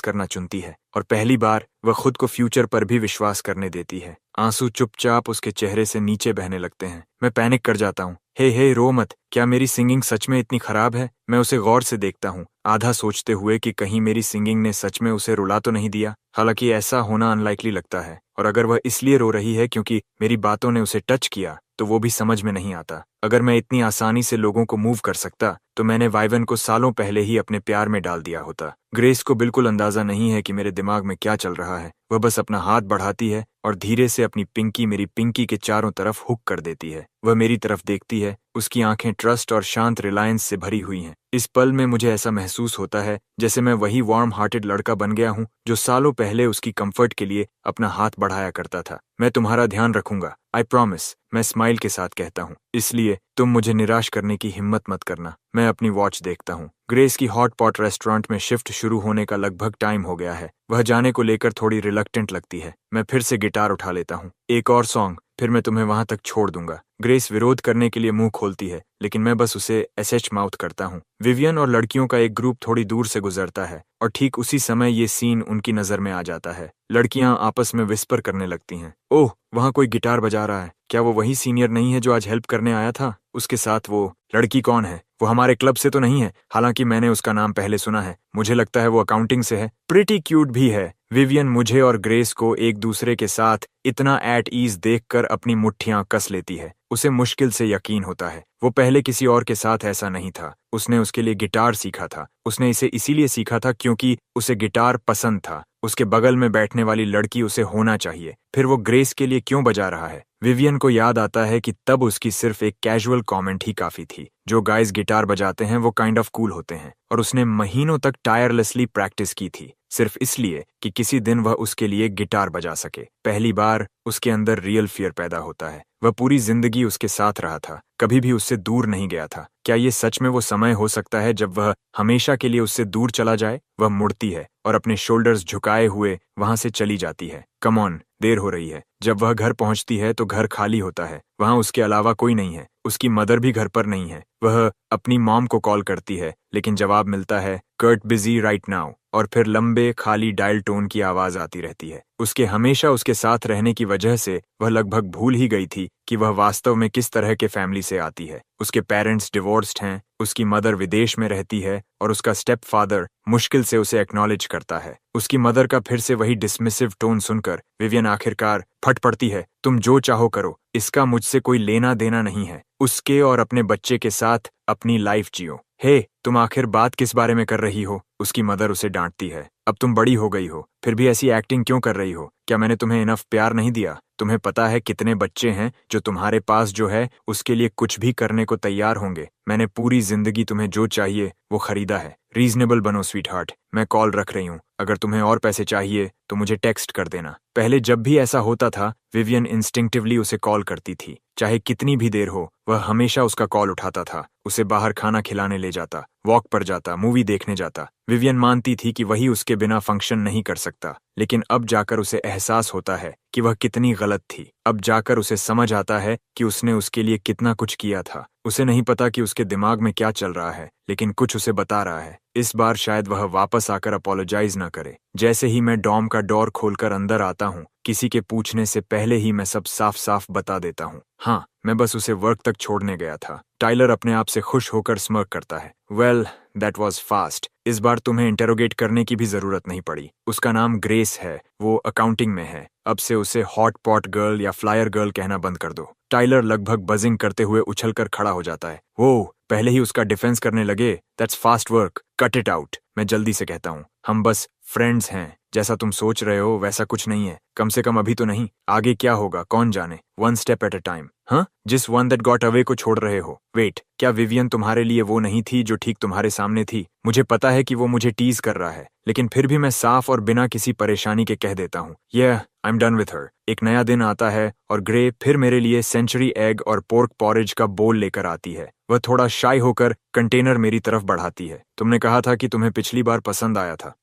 करना चुनती है, और पहली बार वह खुद को फ्यूचर पर भी विश्वास करने देती है। आंसू चुपचाप उसके चेहरे से नीचे बहने लगते हैं। मैं पैनिक कर जाता हूँ। हे रो मत, क्या मेरी सिंगिंग सच में इतनी खराब है? मैं उसे गौर से देखता हूँ, आधा सोचते हुए कि कहीं मेरी सिंगिंग ने सच में उसे रुला तो नहीं दिया। हालांकि ऐसा होना अनलाइकली लगता है, और अगर वह इसलिए रो रही है क्योंकि मेरी बातों ने उसे टच किया, तो वो भी समझ में नहीं आता। अगर मैं इतनी आसानी से लोगों को मूव कर सकता, तो मैंने वाइवन को सालों पहले ही अपने प्यार में डाल दिया होता। ग्रेस को बिल्कुल अंदाजा नहीं है कि मेरे दिमाग में क्या चल रहा है। वह बस अपना हाथ बढ़ाती है और धीरे से अपनी पिंकी मेरी पिंकी के चारों तरफ हुक कर देती है। वह मेरी तरफ देखती है, उसकी आंखें ट्रस्ट और शांत रिलायंस से भरी हुई हैं। इस पल में मुझे ऐसा महसूस होता है जैसे मैं वही वार्म हार्टेड लड़का बन गया हूँ जो सालों पहले उसकी कंफर्ट के लिए अपना हाथ बढ़ाया करता था। मैं तुम्हारा ध्यान रखूंगा, आई प्रॉमिस, मैं स्माइल के साथ कहता हूँ। इसलिए तुम मुझे निराश करने की हिम्मत मत करना। मैं अपनी वॉच देखता हूँ। ग्रेस की हॉट पॉट रेस्टोरेंट में शिफ्ट शुरू होने का लगभग टाइम हो गया है। वह जाने को लेकर थोड़ी रिलक्टेंट लगती है। मैं फिर से गिटार उठा लेता हूँ। एक और सॉन्ग, फिर मैं तुम्हें वहां तक छोड़ दूंगा। ग्रेस विरोध करने के लिए मुंह खोलती है, लेकिन मैं बस उसे एसएच माउथ करता हूँ। विवियन और लड़कियों का एक ग्रुप थोड़ी दूर से गुजरता है, और ठीक उसी समय ये सीन उनकी नजर में आ जाता है। लड़कियां आपस में विस्पर करने लगती हैं। ओह, वहां कोई गिटार बजा रहा है। क्या वो वही सीनियर नहीं है जो आज हेल्प करने आया था? उसके साथ वो लड़की कौन है? वो हमारे क्लब से तो नहीं है? हालांकि मैंने उसका नाम पहले सुना है। मुझे लगता है वो अकाउंटिंग से है। प्रिटी क्यूट भी है। विवियन मुझे और ग्रेस को एक दूसरे के साथ इतना एट ईज देखकर अपनी मुट्ठियां कस लेती है। उसे मुश्किल से यकीन होता है, वो पहले किसी और के साथ ऐसा नहीं था। उसने उसके लिए गिटार सीखा था। उसने इसे इसीलिए सीखा था क्योंकि उसे गिटार पसंद था। उसके बगल में बैठने वाली लड़की उसे होना चाहिए। फिर वो ग्रेस के लिए क्यों बजा रहा है? विवियन को याद आता है कि तब उसकी सिर्फ एक कैजुअल कमेंट ही काफी थी। जो गाइज गिटार बजाते हैं वो काइंड ऑफ कूल होते हैं, और उसने महीनों तक टायरलेसली प्रैक्टिस की थी, सिर्फ इसलिए कि किसी दिन वह उसके लिए गिटार बजा सके। पहली बार उसके अंदर रियल फियर पैदा होता है। वह पूरी जिंदगी उसके साथ रहा था, कभी भी उससे दूर नहीं गया था। क्या ये सच में वो समय हो सकता है जब वह हमेशा के लिए उससे दूर चला जाए? वह मुड़ती है और अपने शोल्डर्स झुकाए हुए वहां से चली जाती है। कम ऑन, देर हो रही है। जब वह घर पहुंचती है तो घर खाली होता है। वहां उसके अलावा कोई नहीं है। उसकी मदर भी घर पर नहीं है। वह अपनी मॉम को कॉल करती है, लेकिन जवाब मिलता है, कर्ट बिजी राइट नाउ, और फिर लंबे खाली डायल टोन की आवाज आती रहती है। उसके हमेशा उसके साथ रहने की वजह से वह लगभग भूल ही गई थी कि वह वास्तव में किस तरह के फैमिली से आती है। उसके पेरेंट्स डिवोर्स्ड हैं, उसकी मदर विदेश में रहती है, और उसका स्टेप फादर मुश्किल से उसे एक्नॉलेज करता है। उसकी मदर का फिर से वही डिसमिसिव टोन सुनकर विवियन आखिरकार फट पड़ती है। तुम जो चाहो करो, इसका मुझसे कोई लेना देना नहीं है। उसके और अपने बच्चे के साथ अपनी लाइफ जियो। हे, तुम आखिर बात किस बारे में कर रही हो? उसकी मदर उसे डांटती है। अब तुम बड़ी हो गई हो, फिर भी ऐसी एक्टिंग क्यों कर रही हो? क्या मैंने तुम्हें इनफ प्यार नहीं दिया? तुम्हें पता है कितने बच्चे हैं जो तुम्हारे पास जो है उसके लिए कुछ भी करने को तैयार होंगे। मैंने पूरी जिंदगी तुम्हें जो चाहिए वो खरीदा है। रीजनेबल बनो स्वीट हार्ट। मैं कॉल रख रही हूँ। अगर तुम्हें और पैसे चाहिए तो मुझे टेक्स्ट कर देना। पहले जब भी ऐसा होता था विवियन इंस्टिंक्टिवली उसे कॉल करती थी। चाहे कितनी भी देर हो वह हमेशा उसका कॉल उठाता था। उसे बाहर खाना खिलाने ले जाता, वॉक पर जाता, मूवी देखने जाता। विवियन मानती थी कि वही उसके बिना फंक्शन नहीं कर सकता, लेकिन अब जाकर उसे एहसास होता है कि वह कितनी गलत थी। अब जाकर उसे समझ आता है कि उसने उसके लिए कितना कुछ किया था। उसे नहीं पता कि उसके दिमाग में क्या चल रहा है, लेकिन कुछ उसे बता रहा है। इस बार शायद वह वापस आकर अपोलोजाइज न करे। जैसे ही मैं डॉर्म का डोर खोलकर अंदर आता हूँ, किसी के पूछने से पहले ही मैं सब साफ साफ बता देता हूँ। हाँ, मैं बस उसे वर्क तक छोड़ने गया था। टाइलर अपने आप से खुश होकर स्मर्क करता है। Well, that was fast. इस बार तुम्हें इंटेरोगेट करने की भी जरूरत नहीं पड़ी। उसका नाम ग्रेस है, वो अकाउंटिंग में है। अब से उसे हॉट पॉट गर्ल या फ्लायर गर्ल कहना बंद कर दो। टाइलर लगभग बजिंग करते हुए उछलकर खड़ा हो जाता है। वो पहले ही उसका डिफेंस करने लगे। That's fast work, cut it out. मैं जल्दी से कहता हूँ, हम बस फ्रेंड्स हैं। जैसा तुम सोच रहे हो वैसा कुछ नहीं है, कम से कम अभी तो नहीं। आगे क्या होगा कौन जाने। One step at a time. हाँ, जिस वन दैट गॉट अवे को छोड़ रहे हो। वेट, क्या विवियन तुम्हारे लिए वो नहीं थी जो ठीक तुम्हारे सामने थी? मुझे पता है कि वो मुझे टीज कर रहा है, लेकिन फिर भी मैं साफ और बिना किसी परेशानी के कह देता हूँ, I am done with her. एक नया दिन आता है और ग्रे फिर मेरे लिए सेंचुरी एग और पोर्क पॉरेज का बोल लेकर आती है। वह थोड़ा शाई होकर कंटेनर मेरी तरफ बढ़ाती है। तुमने कहा था कि तुम्हें पिछली बार पसंद आया था।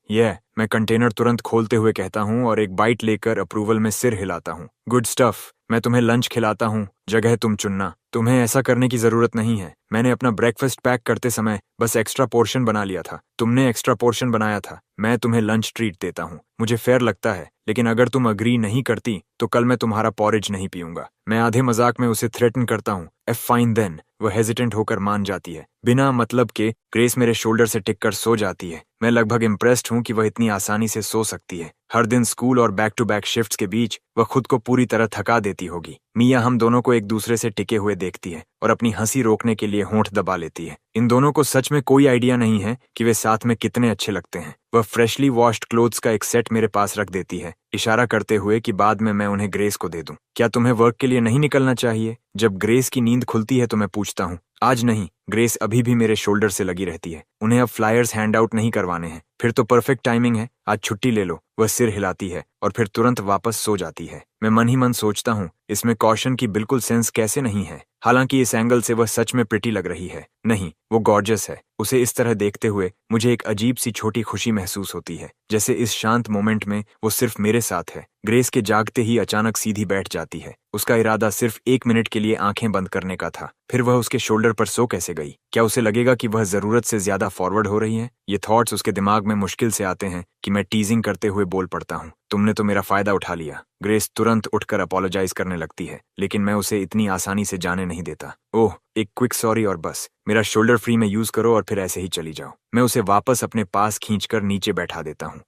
मैं कंटेनर तुरंत खोलते हुए कहता हूँ और एक बाइट लेकर अप्रूवल में सिर हिलाता हूँ। Good stuff. मैं तुम्हें लंच खिलाता हूँ, जगह तुम चुनना। तुम्हें ऐसा करने की जरूरत नहीं है। मैंने अपना ब्रेकफास्ट पैक करते समय बस एक्स्ट्रा पोर्शन बना लिया था। तुमने एक्स्ट्रा पोर्शन बनाया था। मैं तुम्हें लंच ट्रीट देता हूँ। मुझे फेयर लगता है, लेकिन अगर तुम अग्री नहीं करती तो कल मैं तुम्हारा पॉरेज नहीं पीऊंगा। मैं आधे मजाक में उसे थ्रेटन करता हूँ। F fine then. वह हेजिटेंट होकर मान जाती है। बिना मतलब के ग्रेस मेरे शोल्डर से टिककर सो जाती है। मैं लगभग इम्प्रेस्ड हूँ कि वह इतनी आसानी से सो सकती है। हर दिन स्कूल और बैक टू बैक शिफ्ट्स के बीच वह खुद को पूरी तरह थका देती होगी। मिया हम दोनों को एक दूसरे से टिके हुए देखती है और अपनी हंसी रोकने के लिए होंठ दबा लेती है। इन दोनों को सच में कोई आइडिया नहीं है कि वे साथ में कितने अच्छे लगते हैं। वह फ्रेशली वॉश्ड क्लोथ्स का एक सेट मेरे पास रख देती है, इशारा करते हुए कि बाद में मैं उन्हें ग्रेस को दे दूं। क्या तुम्हें वर्क के लिए नहीं निकलना चाहिए? जब ग्रेस की नींद खुलती है तो मैं पूछता हूँ। आज नहीं। ग्रेस अभी भी मेरे शोल्डर से लगी रहती है। उन्हें अब फ्लायर्स हैंड आउट नहीं करवाने हैं। फिर तो परफेक्ट टाइमिंग है, आज छुट्टी ले लो। वह सिर हिलाती है और फिर तुरंत वापस सो जाती है। मैं मन ही मन सोचता हूँ, इसमें कॉशन की बिल्कुल सेंस कैसे नहीं है। हालांकि इस एंगल से वह सच में प्रिटी लग रही है। नहीं, वो गॉर्जियस है। उसे इस तरह देखते हुए मुझे एक अजीब सी छोटी खुशी महसूस होती है, जैसे इस शांत मोमेंट में वो सिर्फ मेरे साथ है। ग्रेस के जागते ही अचानक सीधी बैठ जाती है। उसका इरादा सिर्फ 1 मिनट के लिए आंखें बंद करने का था। फिर वह उसके शोल्डर पर सो कैसे गई? क्या उसे लगेगा कि वह जरूरत से ज्यादा फॉरवर्ड हो रही है? ये थॉट्स उसके दिमाग में मुश्किल से आते हैं कि मैं टीजिंग करते हुए बोल पड़ता हूँ, तुमने तो मेरा फायदा उठा लिया। ग्रेस तुरंत उठकर अपोलोजाइज करने लगती है, लेकिन मैं उसे इतनी आसानी से जाने नहीं देता। ओह, एक क्विक सॉरी और बस। मेरा शोल्डर फ्री में यूज करो और फिर ऐसे ही चली जाओ। मैं उसे वापस अपने पास खींचकर नीचे बैठा देता हूँ।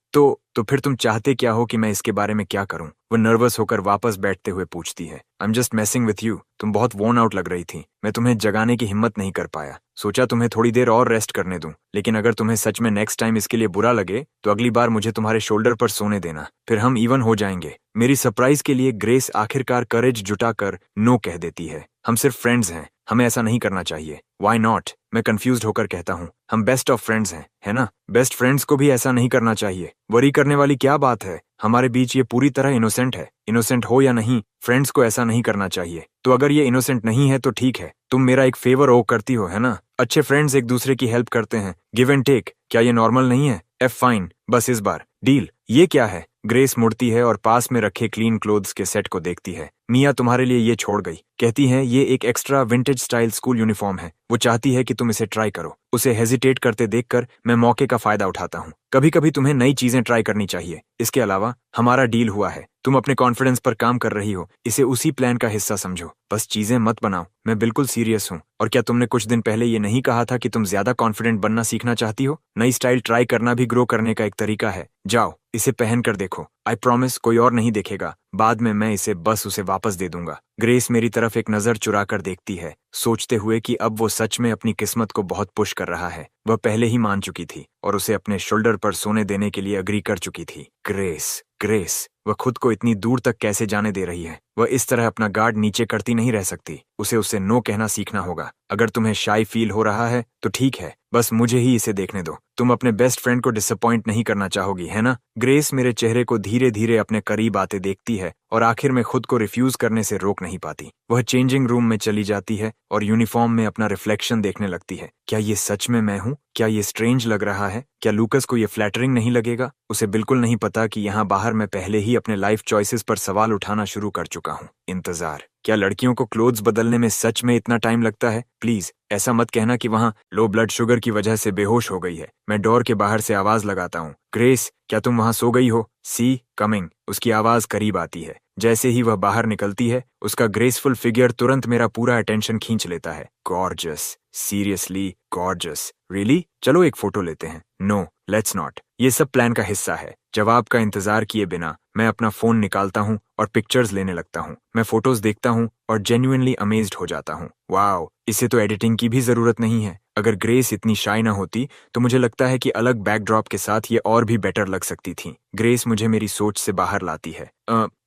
तो फिर तुम चाहते क्या हो कि मैं इसके बारे में क्या करूं? वो नर्वस होकर वापस बैठते हुए पूछती है। I am just messing with you. तुम बहुत वोर्न आउट लग रही थी। मैं तुम्हें जगाने की हिम्मत नहीं कर पाया। सोचा तुम्हें थोड़ी देर और रेस्ट करने दूं, लेकिन अगर तुम्हें सच में नेक्स्ट टाइम इसके लिए बुरा लगे तो अगली बार मुझे तुम्हारे शोल्डर पर सोने देना, फिर हम इवन हो जाएंगे। मेरी सरप्राइज के लिए ग्रेस आखिरकार करेज जुटाकर नो कह देती है। हम सिर्फ फ्रेंड्स हैं, हमें ऐसा नहीं करना चाहिए। Why not? मैं कंफ्यूज्ड होकर कहता हूँ। हम बेस्ट ऑफ फ्रेंड्स हैं, है ना? बेस्ट फ्रेंड्स को भी ऐसा नहीं करना चाहिए। वरी करने वाली क्या बात है? हमारे बीच ये पूरी तरह इनोसेंट है। इनोसेंट हो या नहीं, फ्रेंड्स को ऐसा नहीं करना चाहिए। तो अगर ये इनोसेंट नहीं है तो ठीक है, तुम मेरा एक फेवर ओ करती हो, है ना? अच्छे फ्रेंड्स एक दूसरे की हेल्प करते हैं, गिव एंड टेक। क्या ये नॉर्मल नहीं है? एफ फाइन, बस इस बार डील। ये क्या है? ग्रेस मुड़ती है और पास में रखे क्लीन क्लोथ्स के सेट को देखती है। मिया तुम्हारे लिए ये छोड़ गई। कहती है ये एक extra vintage style school uniform है। वो चाहती है कि तुम इसे ट्राई करो। उसे हेजिटेट करते देखकर मैं मौके का फायदा उठाता हूँ। कभी कभी तुम्हें नई चीजें ट्राई करनी चाहिए। इसके अलावा हमारा डील हुआ है। तुम अपने कॉन्फिडेंस पर काम कर रही हो, इसे उसी प्लान का हिस्सा समझो। बस चीजें मत बनाओ। मैं बिल्कुल सीरियस हूँ। और क्या तुमने कुछ दिन पहले ये नहीं कहा था कि तुम ज्यादा कॉन्फिडेंट बनना सीखना चाहती हो? नई स्टाइल ट्राई करना भी ग्रो करने का एक तरीका है। जाओ, इसे पहन कर देखो। आई प्रॉमिस कोई और नहीं देखेगा। बाद में मैं इसे बस उसे वापस दे दूंगा। ग्रेस मेरी तरफ एक नजर चुरा कर देखती है, सोचते हुए कि अब वो सच में अपनी किस्मत को बहुत पुश कर रहा है। वह पहले ही मान चुकी थी और उसे अपने शोल्डर पर सोने देने के लिए अग्री कर चुकी थी। ग्रेस, वह खुद को इतनी दूर तक कैसे जाने दे रही है? वह इस तरह अपना गार्ड नीचे करती नहीं रह सकती। उसे उससे नो कहना सीखना होगा। अगर तुम्हें शाई फील हो रहा है तो ठीक है, बस मुझे ही इसे देखने दो। तुम अपने बेस्ट फ्रेंड को डिसअपॉइंट नहीं करना चाहोगी, है ना? ग्रेस मेरे चेहरे को धीरे धीरे अपने करीब आते देखती है और आखिर में खुद को रिफ्यूज करने से रोक नहीं पाती। वह चेंजिंग रूम में चली जाती है और यूनिफॉर्म में अपना रिफ्लेक्शन देखने लगती है। क्या ये सच में मैं हूँ? क्या ये स्ट्रेंज लग रहा है? क्या लूकस को ये फ्लैटरिंग नहीं लगेगा? उसे बिल्कुल नहीं पता कि यहाँ बाहर मैं पहले ही अपने लाइफ चॉइसेस पर सवाल उठाना शुरू कर चुका हूँ। इंतजार। क्या लड़कियों को क्लोथ्स बदलने में सच में इतना टाइम लगता है? प्लीज ऐसा मत कहना कि वहाँ लो ब्लड शुगर की वजह से बेहोश हो गई है। मैं डोर के बाहर से आवाज लगाता हूँ, ग्रेस, क्या तुम वहाँ सो गई हो? सी कमिंग। उसकी आवाज करीब आती है। जैसे ही वह बाहर निकलती है, उसका ग्रेसफुल फिगर तुरंत मेरा पूरा अटेंशन खींच लेता है। Gorgeous, seriously gorgeous. रियली? चलो एक फोटो लेते हैं। No, let's not. ये सब प्लान का हिस्सा है। जवाब का इंतजार किए बिना मैं अपना फोन निकालता हूँ और पिक्चर्स लेने लगता हूँ। मैं फोटोज देखता हूँ और जेन्युइनली अमेज्ड हो जाता हूँ। वाओ, इसे तो एडिटिंग की भी जरूरत नहीं है। अगर ग्रेस इतनी शाय ना होती तो मुझे लगता है कि अलग बैकड्रॉप के साथ ये और भी बेटर लग सकती थी। ग्रेस मुझे मेरी सोच से बाहर लाती है।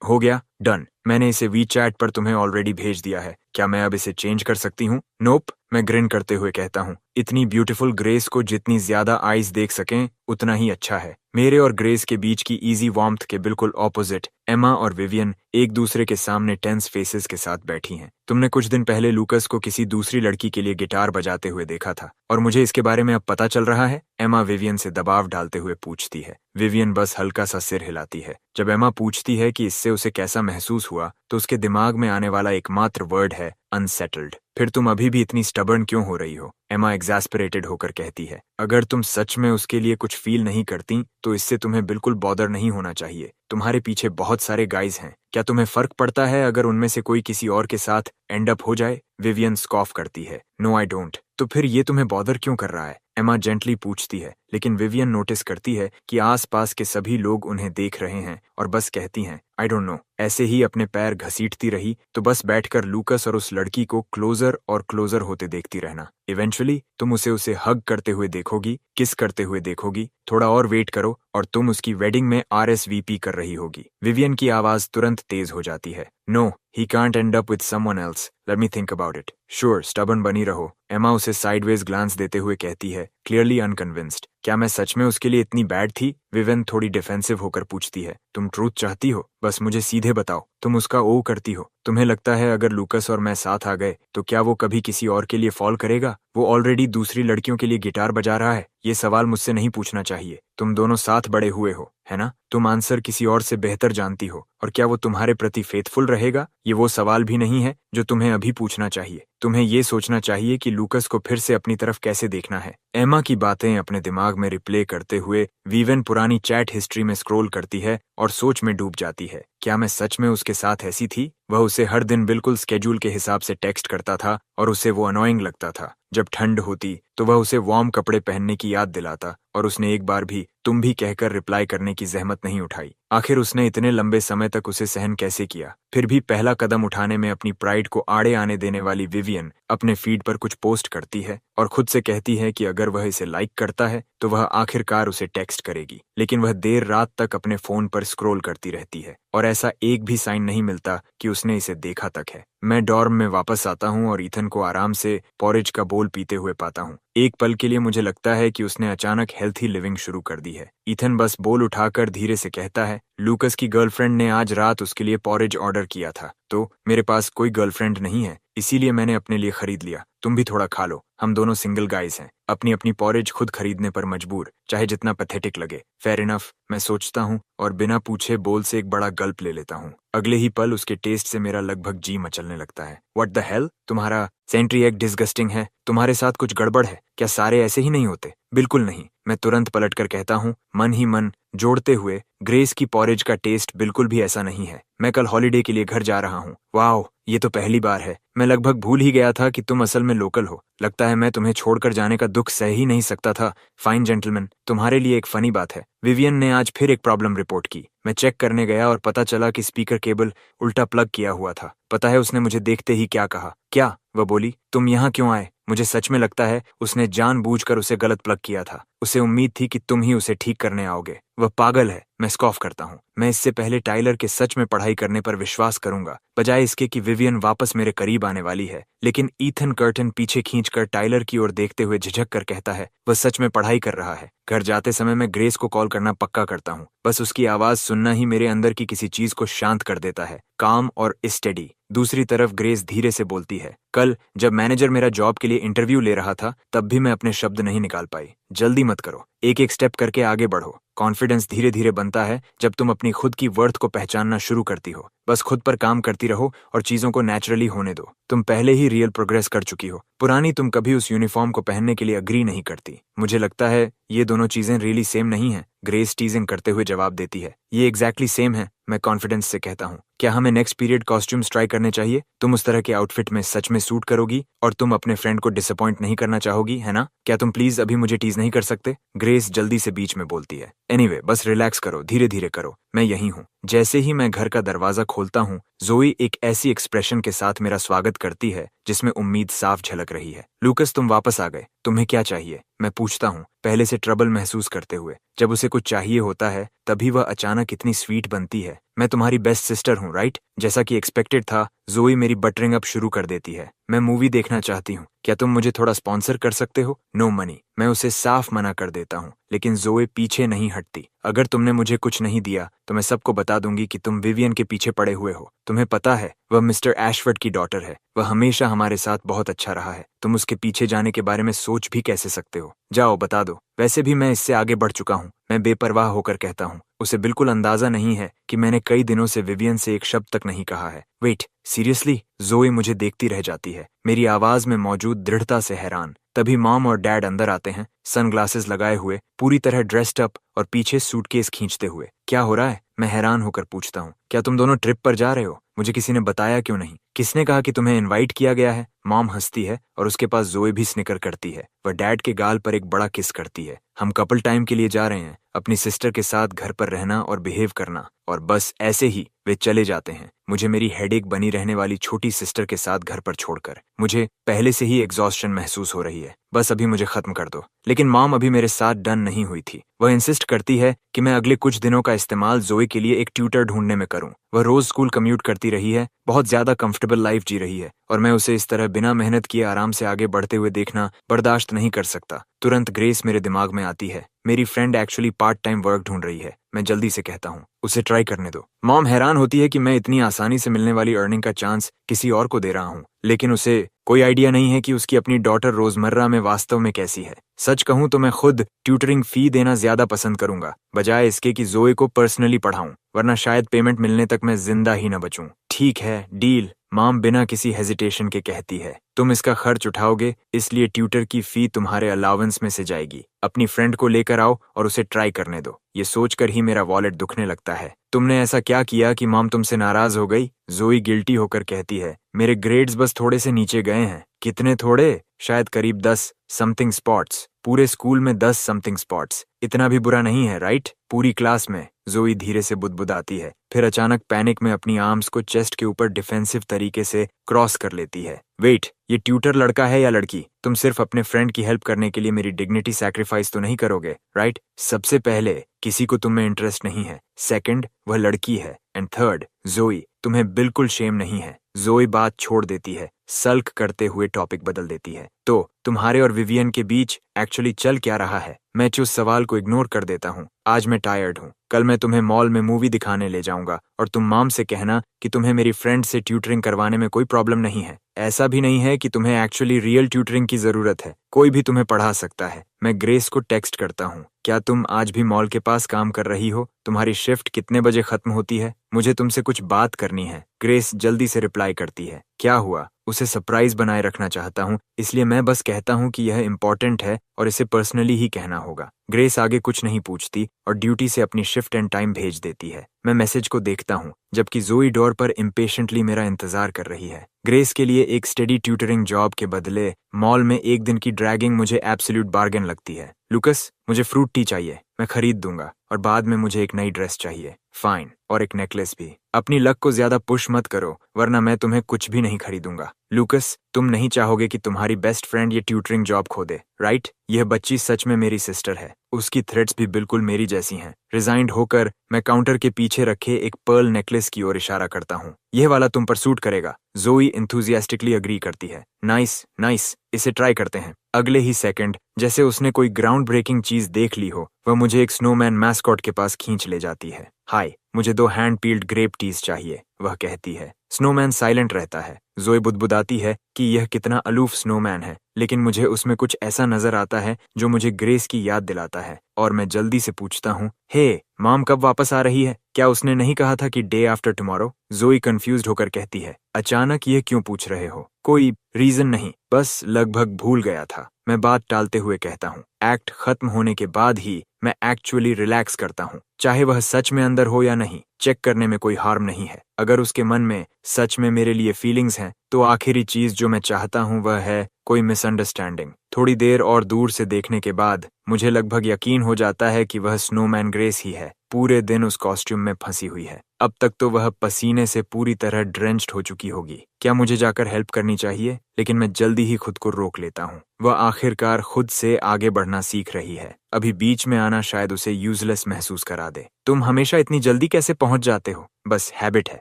हो गया, डन। मैंने इसे वीचैट पर तुम्हें ऑलरेडी भेज दिया है। क्या मैं अब इसे चेंज कर सकती हूँ? नोप, मैं ग्रिन करते हुए कहता हूँ। इतनी ब्यूटीफुल ग्रेस को जितनी ज्यादा आईज देख सकें उतना ही अच्छा है। मेरे और ग्रेस के बीच की इजी वार्मथ के बिल्कुल ऑपोजिट एमा और विवियन एक दूसरे के सामने टेंस फेसेस के साथ बैठी हैं। तुमने कुछ दिन पहले लूकस को किसी दूसरी लड़की के लिए गिटार बजाते हुए देखा था और मुझे इसके बारे में अब पता चल रहा है? एमा विवियन से दबाव डालते हुए पूछती है। विवियन बस हल्का सा सिर हिलाती है। जब एमा पूछती है कि इससे उसे कैसा महसूस हुआ तो उसके दिमाग में आने वाला एकमात्र वर्ड है अनसेटल्ड। फिर तुम अभी भी इतनी स्टबर्न क्यों हो रही हो? एमा एग्जैस्परेटेड होकर कहती है। अगर तुम सच में उसके लिए कुछ फील नहीं करती तो इससे तुम्हें बिल्कुल बॉदर नहीं होना चाहिए। तुम्हारे पीछे बहुत सारे गाइज हैं। क्या तुम्हें फर्क पड़ता है अगर उनमें से कोई किसी और के साथ एंड अप हो जाए? विवियन स्कॉफ करती है। No I don't. तो फिर ये तुम्हें बॉदर क्यों कर रहा है? एमा जेंटली पूछती है, लेकिन विवियन नोटिस करती है कि आसपास के सभी लोग उन्हें देख रहे हैं और बस कहती हैं, आई डोंट नो। ऐसे ही अपने पैर घसीटती रही तो बस बैठकर लूकस और उस लड़की को क्लोजर और क्लोजर होते देखती रहना। इवेंचुअली तुम उसे हग करते हुए देखोगी, किस करते हुए देखोगी। थोड़ा और वेट करो और तुम उसकी वेडिंग में RSVP कर रही होगी। विवियन की आवाज तुरंत तेज हो जाती है। No, he can't end up with someone else. Let me think about it. Sure, stubborn बनी रहो। एमा उसे साइडवेज ग्लांस देते हुए कहती है, क्लियरली अनकन्विंस्ड। क्या मैं सच में उसके लिए इतनी बैड थी? विवियन थोड़ी डिफेंसिव होकर पूछती है। तुम ट्रूथ चाहती हो? बस मुझे सीधे बताओ। तुम उसका ओ करती हो? तुम्हें लगता है अगर लूकस और मैं साथ आ गए तो क्या वो कभी किसी और के लिए फॉल करेगा? वो ऑलरेडी दूसरी लड़कियों के लिए गिटार बजा रहा है। ये सवाल मुझसे नहीं पूछना चाहिए। तुम दोनों साथ बड़े हुए हो, है ना? तुम आंसर किसी और से बेहतर जानती हो। और क्या वो तुम्हारे प्रति फेथफुल रहेगा? ये वो सवाल भी नहीं है जो तुम्हें अभी पूछना चाहिए। तुम्हें ये सोचना चाहिए कि लूकस को फिर से अपनी तरफ कैसे देखना है। एमा की बातें अपने दिमाग में रिप्ले करते हुए विवियन पुरानी चैट हिस्ट्री में स्क्रॉल करती है और सोच में डूब जाती है। क्या मैं सच में उसके साथ ऐसी थी? वह उसे हर दिन बिल्कुल स्केड्यूल के हिसाब से टेक्स्ट करता था और उसे वो अनोइंग लगता था। जब ठंड होती तो वह उसे वार्म कपड़े पहनने की याद दिलाता और उसने एक बार भी तुम भी कहकर रिप्लाई करने की जहमत नहीं उठाई। आखिर उसने इतने लंबे समय तक उसे सहन कैसे किया? फिर भी पहला कदम उठाने में अपनी प्राइड को आड़े आने देने वाली विवियन अपने फीड पर कुछ पोस्ट करती है और खुद से कहती है कि अगर वह इसे लाइक करता है तो वह आखिरकार उसे टेक्स्ट करेगी। लेकिन वह देर रात तक अपने फोन पर स्क्रॉल करती रहती है और ऐसा एक भी साइन नहीं मिलता कि उसने इसे देखा तक है। मैं डॉर्म में वापस आता हूँ और ईथन को आराम से पॉरेज का बोल पीते हुए पाता हूँ। एक पल के लिए मुझे लगता है कि उसने अचानक हेल्थी लिविंग शुरू कर दी है। ईथन बस बोल उठाकर धीरे से कहता है, लूकस की गर्लफ्रेंड ने आज रात उसके लिए पॉरेज ऑर्डर किया था। तो मेरे पास कोई गर्लफ्रेंड नहीं है, इसीलिए मैंने अपने लिए खरीद लिया। तुम भी थोड़ा खा लो। हम दोनों सिंगल गाइज हैं, अपनी अपनी पॉरेज खुद खरीदने पर मजबूर, चाहे जितना पैथेटिक लगे। फेयर इनफ, मैं सोचता हूँ और बिना पूछे बोल से एक बड़ा गल्प ले लेता हूँ। अगले ही पल उसके टेस्ट से मेरा लगभग जी मचलने लगता है। What the hell? तुम्हारा सेंट्री एग डिस्गस्टिंग है। तुम्हारे साथ कुछ गड़बड़ है क्या? सारे ऐसे ही नहीं होते? बिल्कुल नहीं। मैं तुरंत पलटकर कहता हूँ, मन ही मन जोड़ते हुए, ग्रेस की पॉरेज का टेस्ट बिल्कुल भी ऐसा नहीं है। मैं कल हॉलिडे के लिए घर जा रहा हूँ। वाह, ये तो पहली बार है। मैं लगभग भूल ही गया था कि तुम असल में लोकल हो। लगता है मैं तुम्हें छोड़कर जाने का दुख सह ही नहीं सकता था। फाइन जेंटलमैन, तुम्हारे लिए एक फनी बात है। विवियन ने आज फिर एक प्रॉब्लम रिपोर्ट की। मैं चेक करने गया और पता चला कि स्पीकर केबल उल्टा प्लग किया हुआ था। पता है उसने मुझे देखते ही क्या कहा? क्या? वह बोली, तुम यहाँ क्यों आए? मुझे सच में लगता है उसने जानबूझकर उसे गलत प्लग किया था। उसे उम्मीद थी कि तुम ही उसे ठीक करने आओगे। वह पागल है। मैं स्कॉफ करता हूँ। मैं इससे पहले टाइलर के सच में पढ़ाई करने पर विश्वास करूंगा, बजाय इसके कि विवियन वापस मेरे करीब आने वाली है। लेकिन ईथन कर्टन पीछे खींचकर टाइलर की ओर देखते हुए झिझक कर कहता है, वह सच में पढ़ाई कर रहा है। घर जाते समय मैं ग्रेस को कॉल करना पक्का करता हूँ। बस उसकी आवाज सुनना ही मेरे अंदर की किसी चीज को शांत कर देता है। काम और स्टेडी। दूसरी तरफ ग्रेस धीरे से बोलती है, कल जब मैनेजर मेरा जॉब के लिए इंटरव्यू ले रहा था तब भी मैं अपने शब्द नहीं निकाल पाई। जल्दी मत करो, एक एक स्टेप करके आगे बढ़ो। कॉन्फिडेंस धीरे धीरे बनता है जब तुम अपनी खुद की वर्थ को पहचानना शुरू करती हो। बस खुद पर काम करती रहो और चीजों को नेचुरली होने दो। तुम पहले ही रियल प्रोग्रेस कर चुकी हो। पुरानी तुम कभी उस यूनिफॉर्म को पहनने के लिए अग्री नहीं करती। मुझे लगता है ये दोनों चीजें रियली सेम नहीं है। ग्रेस टीजिंग करते हुए जवाब देती है, ये एग्जैक्टली सेम है। मैं कॉन्फिडेंस से कहता हूँ, क्या हमें नेक्स्ट पीरियड कॉस्ट्यूम्स ट्राई करने चाहिए? तुम उस तरह के आउटफिट में सच में सूट करोगी और तुम अपने फ्रेंड को डिसअपॉइंट नहीं करना चाहोगी, है ना? क्या तुम प्लीज अभी मुझे टीज नहीं कर सकते? ग्रेस जल्दी से बीच में बोलती है, एनीवे, बस रिलैक्स करो, धीरे धीरे करो, मैं यही हूँ। जैसे ही मैं घर का दरवाजा खोलता हूँ, जोई एक ऐसी एक्सप्रेशन के साथ मेरा स्वागत करती है जिसमें उम्मीद साफ झलक रही है। लूकस, तुम वापस आ गए, तुम्हें क्या चाहिए? मैं पूछता हूँ, पहले से ट्रबल महसूस करते हुए। जब उसे कुछ चाहिए होता है तभी वह अचानक इतनी स्वीट बनती है। मैं तुम्हारी बेस्ट सिस्टर हूँ, राइट? जैसा कि एक्सपेक्टेड था, जोई मेरी बटरिंग अप शुरू कर देती है। मैं मूवी देखना चाहती हूँ, क्या तुम मुझे थोड़ा स्पॉन्सर कर सकते हो? No money. मैं उसे साफ मना कर देता हूँ, लेकिन जोई पीछे नहीं हटती। अगर तुमने मुझे कुछ नहीं दिया तो मैं सबको बता दूंगी कि तुम विवियन के पीछे पड़े हुए हो। तुम्हें पता है, वह मिस्टर एशफोर्ड की डॉटर है। वह हमेशा हमारे साथ बहुत अच्छा रहा है। तुम उसके पीछे जाने के बारे में सोच भी कैसे सकते हो? जाओ बता दो। वैसे भी मैं इससे आगे बढ़ चुका हूँ। मैं बेपरवाह होकर कहता हूँ, उसे बिल्कुल अंदाजा नहीं है कि मैंने कई दिनों से विवियन से एक शब्द तक नहीं कहा है। Wait, seriously? जोई मुझे देखती रह जाती है, मेरी आवाज में मौजूद दृढ़ता से हैरान। तभी मॉम और डैड अंदर आते हैं, सनग्लासेस लगाए हुए, पूरी तरह ड्रेस्ड अप और पीछे सूटकेस खींचते हुए। क्या हो रहा है? मैं हैरान होकर पूछता हूँ, क्या तुम दोनों ट्रिप पर जा रहे हो? मुझे किसी ने बताया क्यों नहीं? किसने कहा कि तुम्हें इनवाइट किया गया है? मॉम हंसती है और उसके पास जोई भी स्निकर करती है। वह डैड के गाल पर एक बड़ा किस करती है। हम कपल टाइम के लिए जा रहे हैं, अपनी सिस्टर के साथ घर पर रहना और बिहेव करना। और बस ऐसे ही वे चले जाते हैं, मुझे मेरी हेडेक बनी रहने वाली छोटी सिस्टर के साथ घर पर छोड़कर। मुझे पहले से ही एग्जॉस्शन महसूस हो रही है। बस अभी मुझे खत्म कर दो। लेकिन मॉम अभी मेरे साथ डन नहीं हुई थी। वह इंसिस्ट करती है कि मैं अगले कुछ दिनों का इस्तेमाल जोई के लिए एक ट्यूटर ढूंढने में करूं। वह रोज स्कूल कम्यूट करती रही है, बहुत ज्यादा कंफर्टेबल लाइफ जी रही है, और मैं उसे इस तरह बिना मेहनत किए आराम से आगे बढ़ते हुए देखना बर्दाश्त नहीं कर सकता। तुरंत ग्रेस मेरे दिमाग में आती है, मेरी friend actually part time work ढूंढ रही है। मैं जल्दी से कहता हूँ, उसे ट्राई करने दो। मॉम हैरान होती है कि मैं इतनी आसानी से मिलने वाली अर्निंग का चांस किसी और को दे रहा हूँ, लेकिन उसे कोई आइडिया नहीं है कि उसकी अपनी डॉटर रोजमर्रा में वास्तव में कैसी है। सच कहूं तो मैं खुद ट्यूटरिंग फी देना ज्यादा पसंद करूंगा, बजाय इसके कि जोई को पर्सनली पढ़ाऊं, वरना शायद पेमेंट मिलने तक मैं जिंदा ही न बचूं। ठीक है, डील। मॉम बिना किसी हेजिटेशन के कहती है, तुम इसका खर्च उठाओगे, इसलिए ट्यूटर की फी तुम्हारे अलाउंस में से जाएगी। अपनी फ्रेंड को लेकर आओ और उसे ट्राई करने दो। ये सोचकर ही मेरा वॉलेट दुखने लगता है। तुमने ऐसा क्या किया कि मॉम तुमसे नाराज हो गई? जोई गिल्टी होकर कहती है, मेरे ग्रेड्स बस थोड़े से नीचे गए हैं। कितने थोड़े? शायद करीब 10 समथिंग स्पॉट्स। पूरे स्कूल में 10 समथिंग स्पॉट्स। इतना भी बुरा नहीं है, राइट? पूरी क्लास में। जोई धीरे से बुदबुदाती है, फिर अचानक पैनिक में अपनी आर्म्स को चेस्ट के ऊपर डिफेंसिव तरीके से क्रॉस कर लेती है। वेट, ये ट्यूटर लड़का है या लड़की? तुम सिर्फ अपने फ्रेंड की हेल्प करने के लिए मेरी डिग्निटी सैक्रिफाइस तो नहीं करोगे, राइट? सबसे पहले, किसी को तुम में इंटरेस्ट नहीं है। सेकंड, वह लड़की है। एंड थर्ड, जोई, तुम्हें बिल्कुल शेम नहीं है। जोई बात छोड़ देती है, सल्क करते हुए टॉपिक बदल देती है। तो तुम्हारे और विवियन के बीच एक्चुअली चल क्या रहा है? मैं उस सवाल को इग्नोर कर देता हूँ। आज मैं टायर्ड हूँ। कल मैं तुम्हें मॉल में मूवी दिखाने ले जाऊंगा और तुम मॉम से कहना कि तुम्हें मेरी फ्रेंड से ट्यूटरिंग करवाने में कोई प्रॉब्लम नहीं है। ऐसा भी नहीं है कि तुम्हें एक्चुअली रियल ट्यूटरिंग की जरूरत है, कोई भी तुम्हें पढ़ा सकता है। मैं ग्रेस को टेक्स्ट करता हूँ, क्या तुम आज भी मॉल के पास काम कर रही हो? तुम्हारी शिफ्ट कितने बजे खत्म होती है? मुझे तुमसे कुछ बात करनी है। ग्रेस जल्दी से रिप्लाई करती है, क्या हुआ? उसे सरप्राइज बनाए रखना चाहता हूँ, इसलिए मैं बस कहता हूँ कि यह इम्पोर्टेंट है और इसे पर्सनली ही कहना होगा। ग्रेस आगे कुछ नहीं पूछती और ड्यूटी से अपनी शिफ्ट एंड टाइम भेज देती है। मैं मैसेज को देखता हूँ, जबकि जोई डोर पर इम्पेशेंटली मेरा इंतजार कर रही है। ग्रेस के लिए एक स्टेडी ट्यूटरिंग जॉब के बदले मॉल में एक दिन की ड्रैगिंग मुझे एब्सोल्यूट बार्गेन लगती है। लूकस, मुझे फ्रूट टी चाहिए, मैं खरीद दूंगा, और बाद में मुझे एक नई ड्रेस चाहिए। फाइन, और एक नेकलेस भी। अपनी लक को ज्यादा पुश मत करो, वरना मैं तुम्हें कुछ भी नहीं खरीदूंगा। लूकस, तुम नहीं चाहोगे कि तुम्हारी बेस्ट फ्रेंड ये ट्यूटरिंग जॉब खो दे, राइट? यह बच्ची सच में मेरी सिस्टर है। उसकी थ्रेड्स भी बिल्कुल मेरी जैसी हैं। रिजाइंड होकर मैं काउंटर के पीछे रखे एक पर्ल नेकलेस की ओर इशारा करता हूँ। यह वाला तुम पर सूट करेगा। जोई इंथुजियास्टिकली अग्री करती है। नाइस नाइस, इसे ट्राई करते हैं। अगले ही सेकंड, जैसे उसने कोई ग्राउंड ब्रेकिंग चीज देख ली हो, वह मुझे एक स्नोमैन मैस्कॉट के पास खींच ले जाती है। हाय, मुझे 2 हैंड पील्ड ग्रेप टीज चाहिए, वह कहती है। स्नोमैन साइलेंट रहता है। जोई बुदबुदाती है कि यह कितना अलूफ स्नोमैन है, लेकिन मुझे उसमें कुछ ऐसा नजर आता है जो मुझे ग्रेस की याद दिलाता है, और मैं जल्दी से पूछता हूँ, हे, मॉम कब वापस आ रही है? क्या उसने नहीं कहा था कि डे आफ्टर टुमारो? जोई कंफ्यूज्ड होकर कहती है, अचानक ये क्यों पूछ रहे हो? कोई रीजन नहीं, बस लगभग भूल गया था। मैं बात टालते हुए कहता हूँ। एक्ट खत्म होने के बाद ही मैं एक्चुअली रिलैक्स करता हूँ, चाहे वह सच में अंदर हो या नहीं। चेक करने में कोई हार्म नहीं है। अगर उसके मन में सच में मेरे लिए फीलिंग्स हैं, तो आखिरी चीज जो मैं चाहता हूँ वह है कोई मिसअंडरस्टैंडिंग। थोड़ी देर और दूर से देखने के बाद मुझे लगभग यकीन हो जाता है कि वह स्नोमैन ग्रेस ही है। पूरे दिन उस कॉस्ट्यूम में फंसी हुई है। अब तक तो वह पसीने से पूरी तरह ड्रेंच्ड हो चुकी होगी। क्या मुझे जाकर हेल्प करनी चाहिए? लेकिन मैं जल्दी ही खुद को रोक लेता हूँ। वह आखिरकार खुद से आगे बढ़ना सीख रही है। अभी बीच में आना शायद उसे यूजलेस महसूस करा दे। तुम हमेशा इतनी जल्दी कैसे पहुंच जाते हो? बस हैबिट है।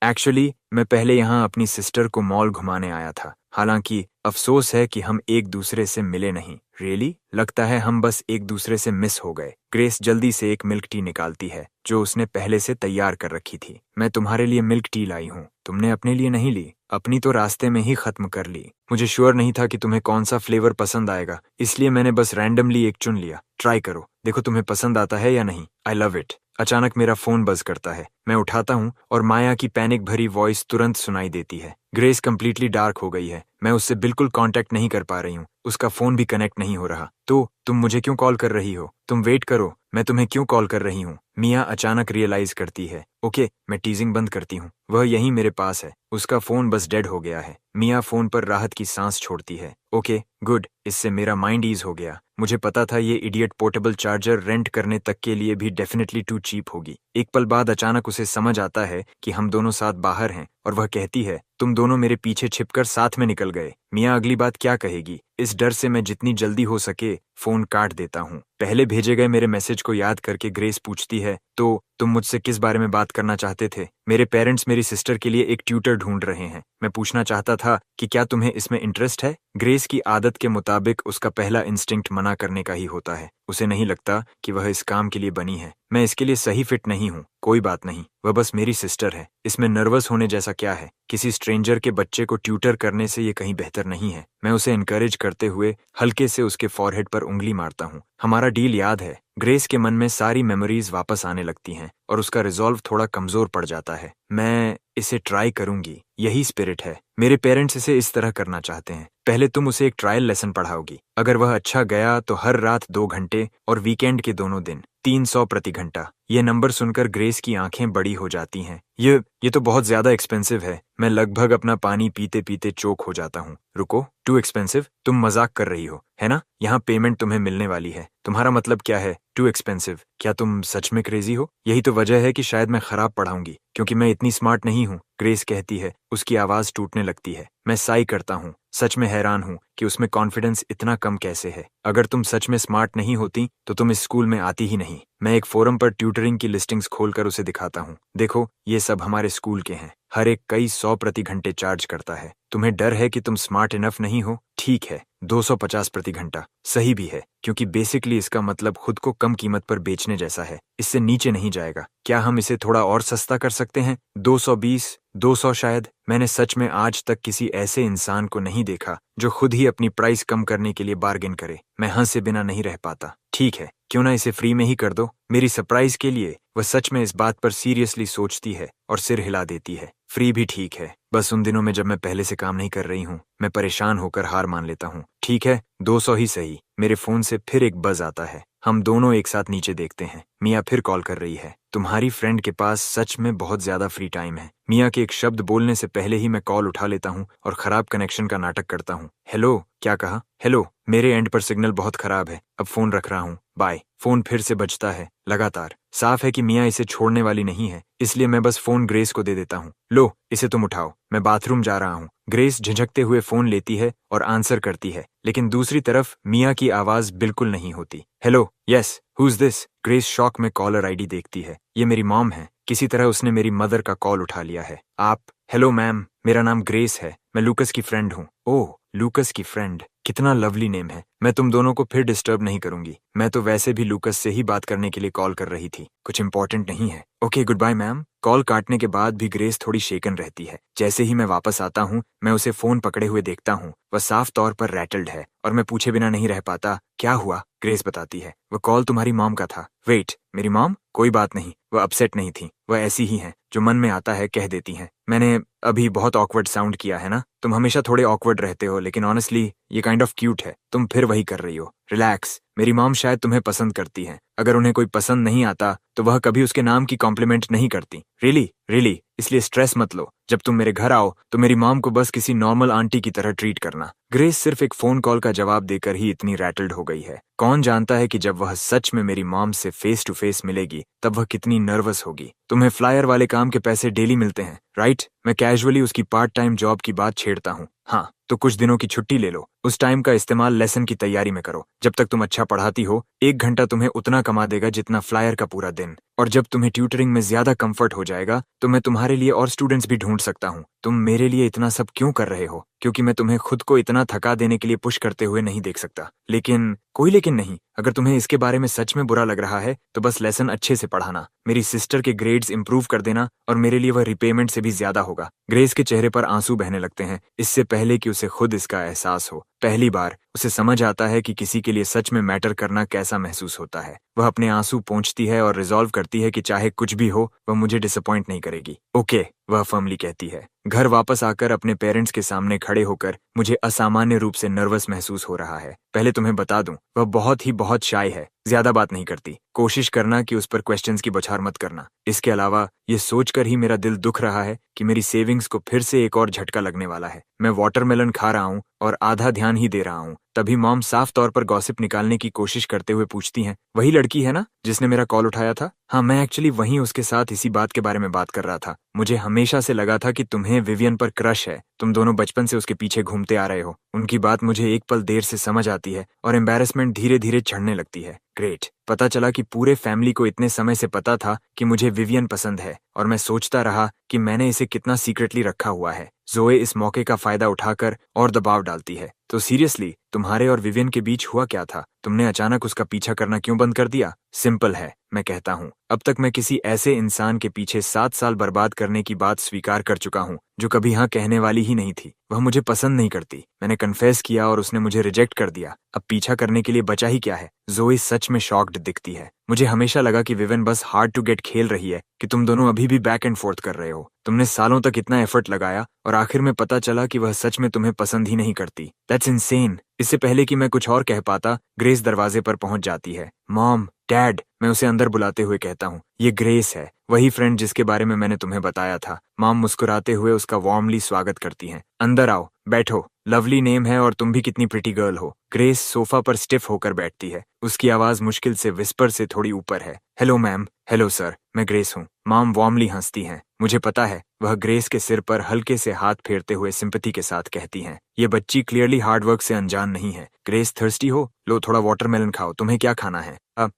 एक्चुअली मैं पहले यहाँ अपनी सिस्टर को मॉल घुमाने आया था। हालांकि अफसोस है कि हम एक दूसरे से मिले नहीं। रियली? लगता है हम बस एक दूसरे से मिस हो गए। ग्रेस जल्दी से एक मिल्क टी निकालती है जो उसने पहले से तैयार कर रखी थी। मैं तुम्हारे लिए मिल्क टी लाई हूँ। तुमने अपने लिए नहीं ली? अपनी तो रास्ते में ही खत्म कर ली। मुझे श्योर नहीं था कि तुम्हें कौन सा फ्लेवर पसंद आएगा, इसलिए मैंने बस रैंडमली एक चुन लिया। ट्राई करो, देखो तुम्हें पसंद आता है या नहीं। I love it. अचानक मेरा फोन बज करता है। मैं उठाता हूँ और माया की पैनिक भरी वॉइस तुरंत सुनाई देती है। ग्रेस कंप्लीटली डार्क हो गई है। मैं उससे बिल्कुल कांटेक्ट नहीं कर पा रही हूँ। उसका फोन भी कनेक्ट नहीं हो रहा। तो तुम मुझे क्यों कॉल कर रही हो? तुम वेट करो, मैं तुम्हें क्यों कॉल कर रही हूँ? मिया अचानक रियलाइज करती है। ओके, मैं टीजिंग बंद करती हूँ। वह यहीं मेरे पास है। उसका फोन बस डेड हो गया है। मिया फोन पर राहत की सांस छोड़ती है। ओके गुड, इससे मेरा माइंड ईज हो गया। मुझे पता था ये इडियट पोर्टेबल चार्जर रेंट करने तक के लिए भी डेफिनेटली टू चीप होगी। एक पल बाद अचानक उसे समझ आता है कि हम दोनों साथ बाहर हैं, और वह कहती है, तुम दोनों मेरे पीछे छिपकर साथ में निकल गए। मिया अगली बात क्या कहेगी, इस डर से मैं जितनी जल्दी हो सके फोन काट देता हूँ। पहले भेजे गए मेरे मैसेज को याद करके ग्रेस पूछती है, तो तुम मुझसे किस बारे में बात करना चाहते थे? मेरे पेरेंट्स मेरी सिस्टर के लिए एक ट्यूटर ढूंढ रहे हैं। मैं पूछना चाहता था कि क्या तुम्हें इसमें इंटरेस्ट है? ग्रेस की आदत के मुताबिक उसका पहला इंस्टिंक्ट मना करने का ही होता है। उसे नहीं लगता कि वह इस काम के लिए बनी है। मैं इसके लिए सही फिट नहीं हूँ। कोई बात नहीं, वह बस मेरी सिस्टर है। इसमें नर्वस होने जैसा क्या है? किसी स्ट्रेंजर के बच्चे को ट्यूटर करने से ये कहीं बेहतर नहीं है। मैं उसे इनकरेज करते हुए हल्के से उसके फॉरहेड पर उंगली मारता हूँ। हमारा डील याद है? ग्रेस के मन में सारी मेमोरीज वापस आने लगती हैं और उसका रिजॉल्व थोड़ा कमजोर पड़ जाता है। मैं इसे ट्राई करूंगी, यही स्पिरिट है। मेरे पेरेंट्स इसे इस तरह करना चाहते हैं। पहले तुम उसे एक ट्रायल लेसन पढ़ाओगी। अगर वह अच्छा गया तो हर रात 2 घंटे और वीकेंड के दोनों दिन 300 प्रति घंटा। ये नंबर सुनकर ग्रेस की आंखें बड़ी हो जाती हैं। ये तो बहुत ज्यादा एक्सपेंसिव है। मैं लगभग अपना पानी पीते पीते चोक हो जाता हूँ। रुको, टू एक्सपेंसिव? तुम मजाक कर रही हो, है ना? यहाँ पेमेंट तुम्हें मिलने वाली है। तुम्हारा मतलब क्या है टू एक्सपेंसिव? क्या तुम सच में क्रेजी हो? यही तो वजह है कि शायद मैं खराब पढ़ाऊंगी, क्योंकि मैं इतनी स्मार्ट नहीं हूँ। ग्रेस कहती है। उसकी आवाज टूटने लगती है। मैं साई करता हूँ। सच में हैरान हूँ कि उसमें कॉन्फिडेंस इतना कम कैसे है। अगर तुम सच में स्मार्ट नहीं होती तो तुम इस स्कूल में आती ही नहीं। मैं एक फोरम पर ट्यूटरिंग की लिस्टिंग्स खोलकर उसे दिखाता हूँ। देखो, ये सब हमारे स्कूल के हैं। हर एक कई 100 प्रति घंटे चार्ज करता है। तुम्हें डर है कि तुम स्मार्ट इनफ नहीं हो? ठीक है, 250 प्रति घंटा सही भी है, क्योंकि बेसिकली इसका मतलब खुद को कम कीमत पर बेचने जैसा है। इससे नीचे नहीं जाएगा। क्या हम इसे थोड़ा और सस्ता कर सकते हैं? 220, 200 शायद। मैंने सच में आज तक किसी ऐसे इंसान को नहीं देखा जो खुद ही अपनी प्राइस कम करने के लिए बार्गेन करे। मैं हंसे बिना नहीं रह पाता। ठीक है, क्यों ना इसे फ्री में ही कर दो? मेरी सरप्राइज के लिए वह सच में इस बात पर सीरियसली सोचती है और सिर हिला देती है। फ्री भी ठीक है। बस उन दिनों में जब मैं पहले से काम नहीं कर रही हूँ, मैं परेशान होकर हार मान लेता हूँ। ठीक है, 200 ही सही। मेरे फोन से फिर एक बज आता है। हम दोनों एक साथ नीचे देखते हैं। मिया फिर कॉल कर रही है। तुम्हारी फ्रेंड के पास सच में बहुत ज्यादा फ्री टाइम है। मिया के एक शब्द बोलने से पहले ही मैं कॉल उठा लेता हूँ और खराब कनेक्शन का नाटक करता हूँ। हेलो, क्या कहा? हेलो, मेरे एंड पर सिग्नल बहुत खराब है, अब फोन रख रहा हूँ, बाय। फोन फिर से बजता है लगातार। साफ है कि मिया इसे छोड़ने वाली नहीं है, इसलिए मैं बस फोन ग्रेस को दे देता हूँ। लो, इसे तुम उठाओ, मैं बाथरूम जा रहा हूँ। ग्रेस झिझकते हुए फोन लेती है और आंसर करती है, लेकिन दूसरी तरफ मिया की आवाज बिल्कुल नहीं होती। Hello, yes, who is this? Grace shock में कॉलर आईडी देखती है। ये मेरी मॉम है। किसी तरह उसने मेरी मदर का कॉल उठा लिया है। आप? हेलो मैम, मेरा नाम ग्रेस है, मैं लूकस की फ्रेंड हूँ। ओह, लूकस की फ्रेंड, कितना लवली नेम है। मैं तुम दोनों को फिर डिस्टर्ब नहीं करूंगी। मैं तो वैसे भी लूकस से ही बात करने के लिए कॉल कर रही थी, कुछ इंपॉर्टेंट नहीं है। Okay, good bye ma'am. Call काटने के बाद भी ग्रेस थोड़ी शेकन रहती है। जैसे ही मैं वापस आता हूँ, मैं उसे फोन पकड़े हुए देखता हूँ। वह साफ तौर पर रैटल्ड है और मैं पूछे बिना नहीं रह पाता। क्या हुआ? ग्रेस बताती है, वह कॉल तुम्हारी मॉम का था। वेट, मेरी मॉम? कोई बात नहीं, वह अपसेट नहीं थी। वह ऐसी ही हैं, जो मन में आता है कह देती हैं। मैंने अभी बहुत ऑकवर्ड साउंड किया है ना? तुम हमेशा थोड़े ऑकवर्ड रहते हो, लेकिन ऑनेस्टली ये काइंड ऑफ क्यूट है। तुम फिर वही कर रही हो। रिलैक्स, मेरी मॉम शायद तुम्हें पसंद करती हैं। अगर उन्हें कोई पसंद नहीं आता तो वह कभी उसके नाम की कॉम्प्लीमेंट नहीं करती। रियली रियली, इसलिए स्ट्रेस मत लो। जब तुम मेरे घर आओ तो मेरी मॉम को बस किसी नॉर्मल आंटी की तरह ट्रीट करना। ग्रेस सिर्फ एक फोन कॉल का जवाब देकर ही इतनी रैटल्ड हो गई है। कौन जानता है कि जब वह सच में मेरी मॉम से फेस टू फेस मिलेगी तब वह कितनी नर्वस होगी। तुम्हें फ्लायर वाले काम के पैसे डेली मिलते हैं, राइट? मैं कैजुअली उसकी पार्ट टाइम जॉब की बात छेड़ता हूँ। हाँ, तो कुछ दिनों की छुट्टी ले लो। उस टाइम का इस्तेमाल लेसन की तैयारी में करो। जब तक तुम अच्छा पढ़ाती हो, 1 घंटा तुम्हें उतना कमा देगा जितना फ्लायर का पूरा दिन। और जब तुम्हें ट्यूटरिंग में ज्यादा कंफर्ट हो जाएगा तो मैं तुम्हारे लिए और स्टूडेंट्स भी ढूंढ सकता हूँ। तुम मेरे लिए इतना सब क्यों कर रहे हो? क्योंकि मैं तुम्हें खुद को इतना थका देने के लिए पुश करते हुए नहीं देख सकता। लेकिन कोई लेकिन नहीं, अगर तुम्हें इसके बारे में सच में बुरा लग रहा है तो बस लेसन अच्छे से पढ़ाना, मेरी सिस्टर के ग्रेड्स इंप्रूव कर देना, और मेरे लिए वह रिपेमेंट से भी ज्यादा होगा। ग्रेस के चेहरे पर आंसू बहने लगते हैं, इससे पहले कि उसे खुद इसका एहसास हो। पहली बार उसे समझ आता है कि किसी के लिए सच में मैटर करना कैसा महसूस होता है। वह अपने आंसू पोंछती है और रिजॉल्व करती है कि चाहे कुछ भी हो, वह मुझे डिसअपॉइंट नहीं करेगी। ओके, वह फर्मली कहती है। घर वापस आकर अपने पेरेंट्स के सामने खड़े होकर मुझे असामान्य रूप से नर्वस महसूस हो रहा है। पहले तुम्हें बता दूं, वह बहुत शाय है, ज्यादा बात नहीं करती। कोशिश करना कि उस पर क्वेश्चंस की बौछार मत करना। इसके अलावा ये सोचकर ही मेरा दिल दुख रहा है कि मेरी सेविंग्स को फिर से एक और झटका लगने वाला है। मैं वाटरमेलन खा रहा हूँ और आधा ध्यान ही दे रहा हूँ। तभी मॉम साफ तौर पर गॉसिप निकालने की कोशिश करते हुए पूछती हैं, वही लड़की है ना जिसने मेरा कॉल उठाया था? हाँ, मैं एक्चुअली वहीं उसके साथ इसी बात के बारे में बात कर रहा था। मुझे हमेशा से लगा था कि तुम्हें विवियन पर क्रश है। तुम दोनों बचपन से उसके पीछे घूमते आ रहे हो। उनकी बात मुझे एक पल देर से समझ आती है और एम्बैरेसमेंट धीरे धीरे चढ़ने लगती है। ग्रेट, पता चला कि पूरे फैमिली को इतने समय से पता था कि मुझे विवियन पसंद है, और मैं सोचता रहा कि मैंने इसे कितना सीक्रेटली रखा हुआ है। जोए इस मौके का फायदा उठाकर और दबाव डालती है। तो सीरियसली, तुम्हारे और विवियन के बीच हुआ क्या था? तुमने अचानक उसका पीछा करना क्यों बंद कर दिया? सिंपल है, मैं कहता हूँ। अब तक मैं किसी ऐसे इंसान के पीछे 7 साल बर्बाद करने की बात स्वीकार कर चुका हूँ जो कभी हाँ कहने वाली ही नहीं थी। वह मुझे पसंद नहीं करती। मैंने कन्फेस किया और उसने मुझे रिजेक्ट कर दिया। अब पीछा करने के लिए बचा ही क्या है? जोई सच में शॉक्ड दिखती है। मुझे हमेशा लगा कि विवियन बस हार्ड टू गेट खेल रही है, कि तुम दोनों अभी भी बैक एंड फोर्थ कर रहे हो। तुमने सालों तक इतना एफर्ट लगाया और आखिर में पता चला कि वह सच में तुम्हें पसंद ही नहीं करती। That's insane. इससे पहले कि मैं कुछ और कह पाता, ग्रेस दरवाजे पर पहुंच जाती है। मॉम, डैड, मैं उसे अंदर बुलाते हुए कहता हूँ, ये ग्रेस है, वही फ्रेंड जिसके बारे में मैंने तुम्हें बताया था। मॉम मुस्कुराते हुए उसका वार्मली स्वागत करती हैं। अंदर आओ, बैठो, लवली नेम है और तुम भी कितनी प्रिटी गर्ल हो। ग्रेस सोफा पर स्टिफ होकर बैठती है। उसकी आवाज मुश्किल से विस्पर से थोड़ी ऊपर है। Hello ma'am. हेलो सर, मैं ग्रेस हूँ। मॉम वार्मली हंसती हैं। मुझे पता है, वह ग्रेस के सिर पर हल्के से हाथ फेरते हुए सिंपैथी के साथ कहती हैं, ये बच्ची क्लियरली हार्डवर्क से अनजान नहीं है। ग्रेस, थर्स्टी हो? लो थोड़ा वाटरमेलन खाओ। तुम्हें क्या खाना है? अब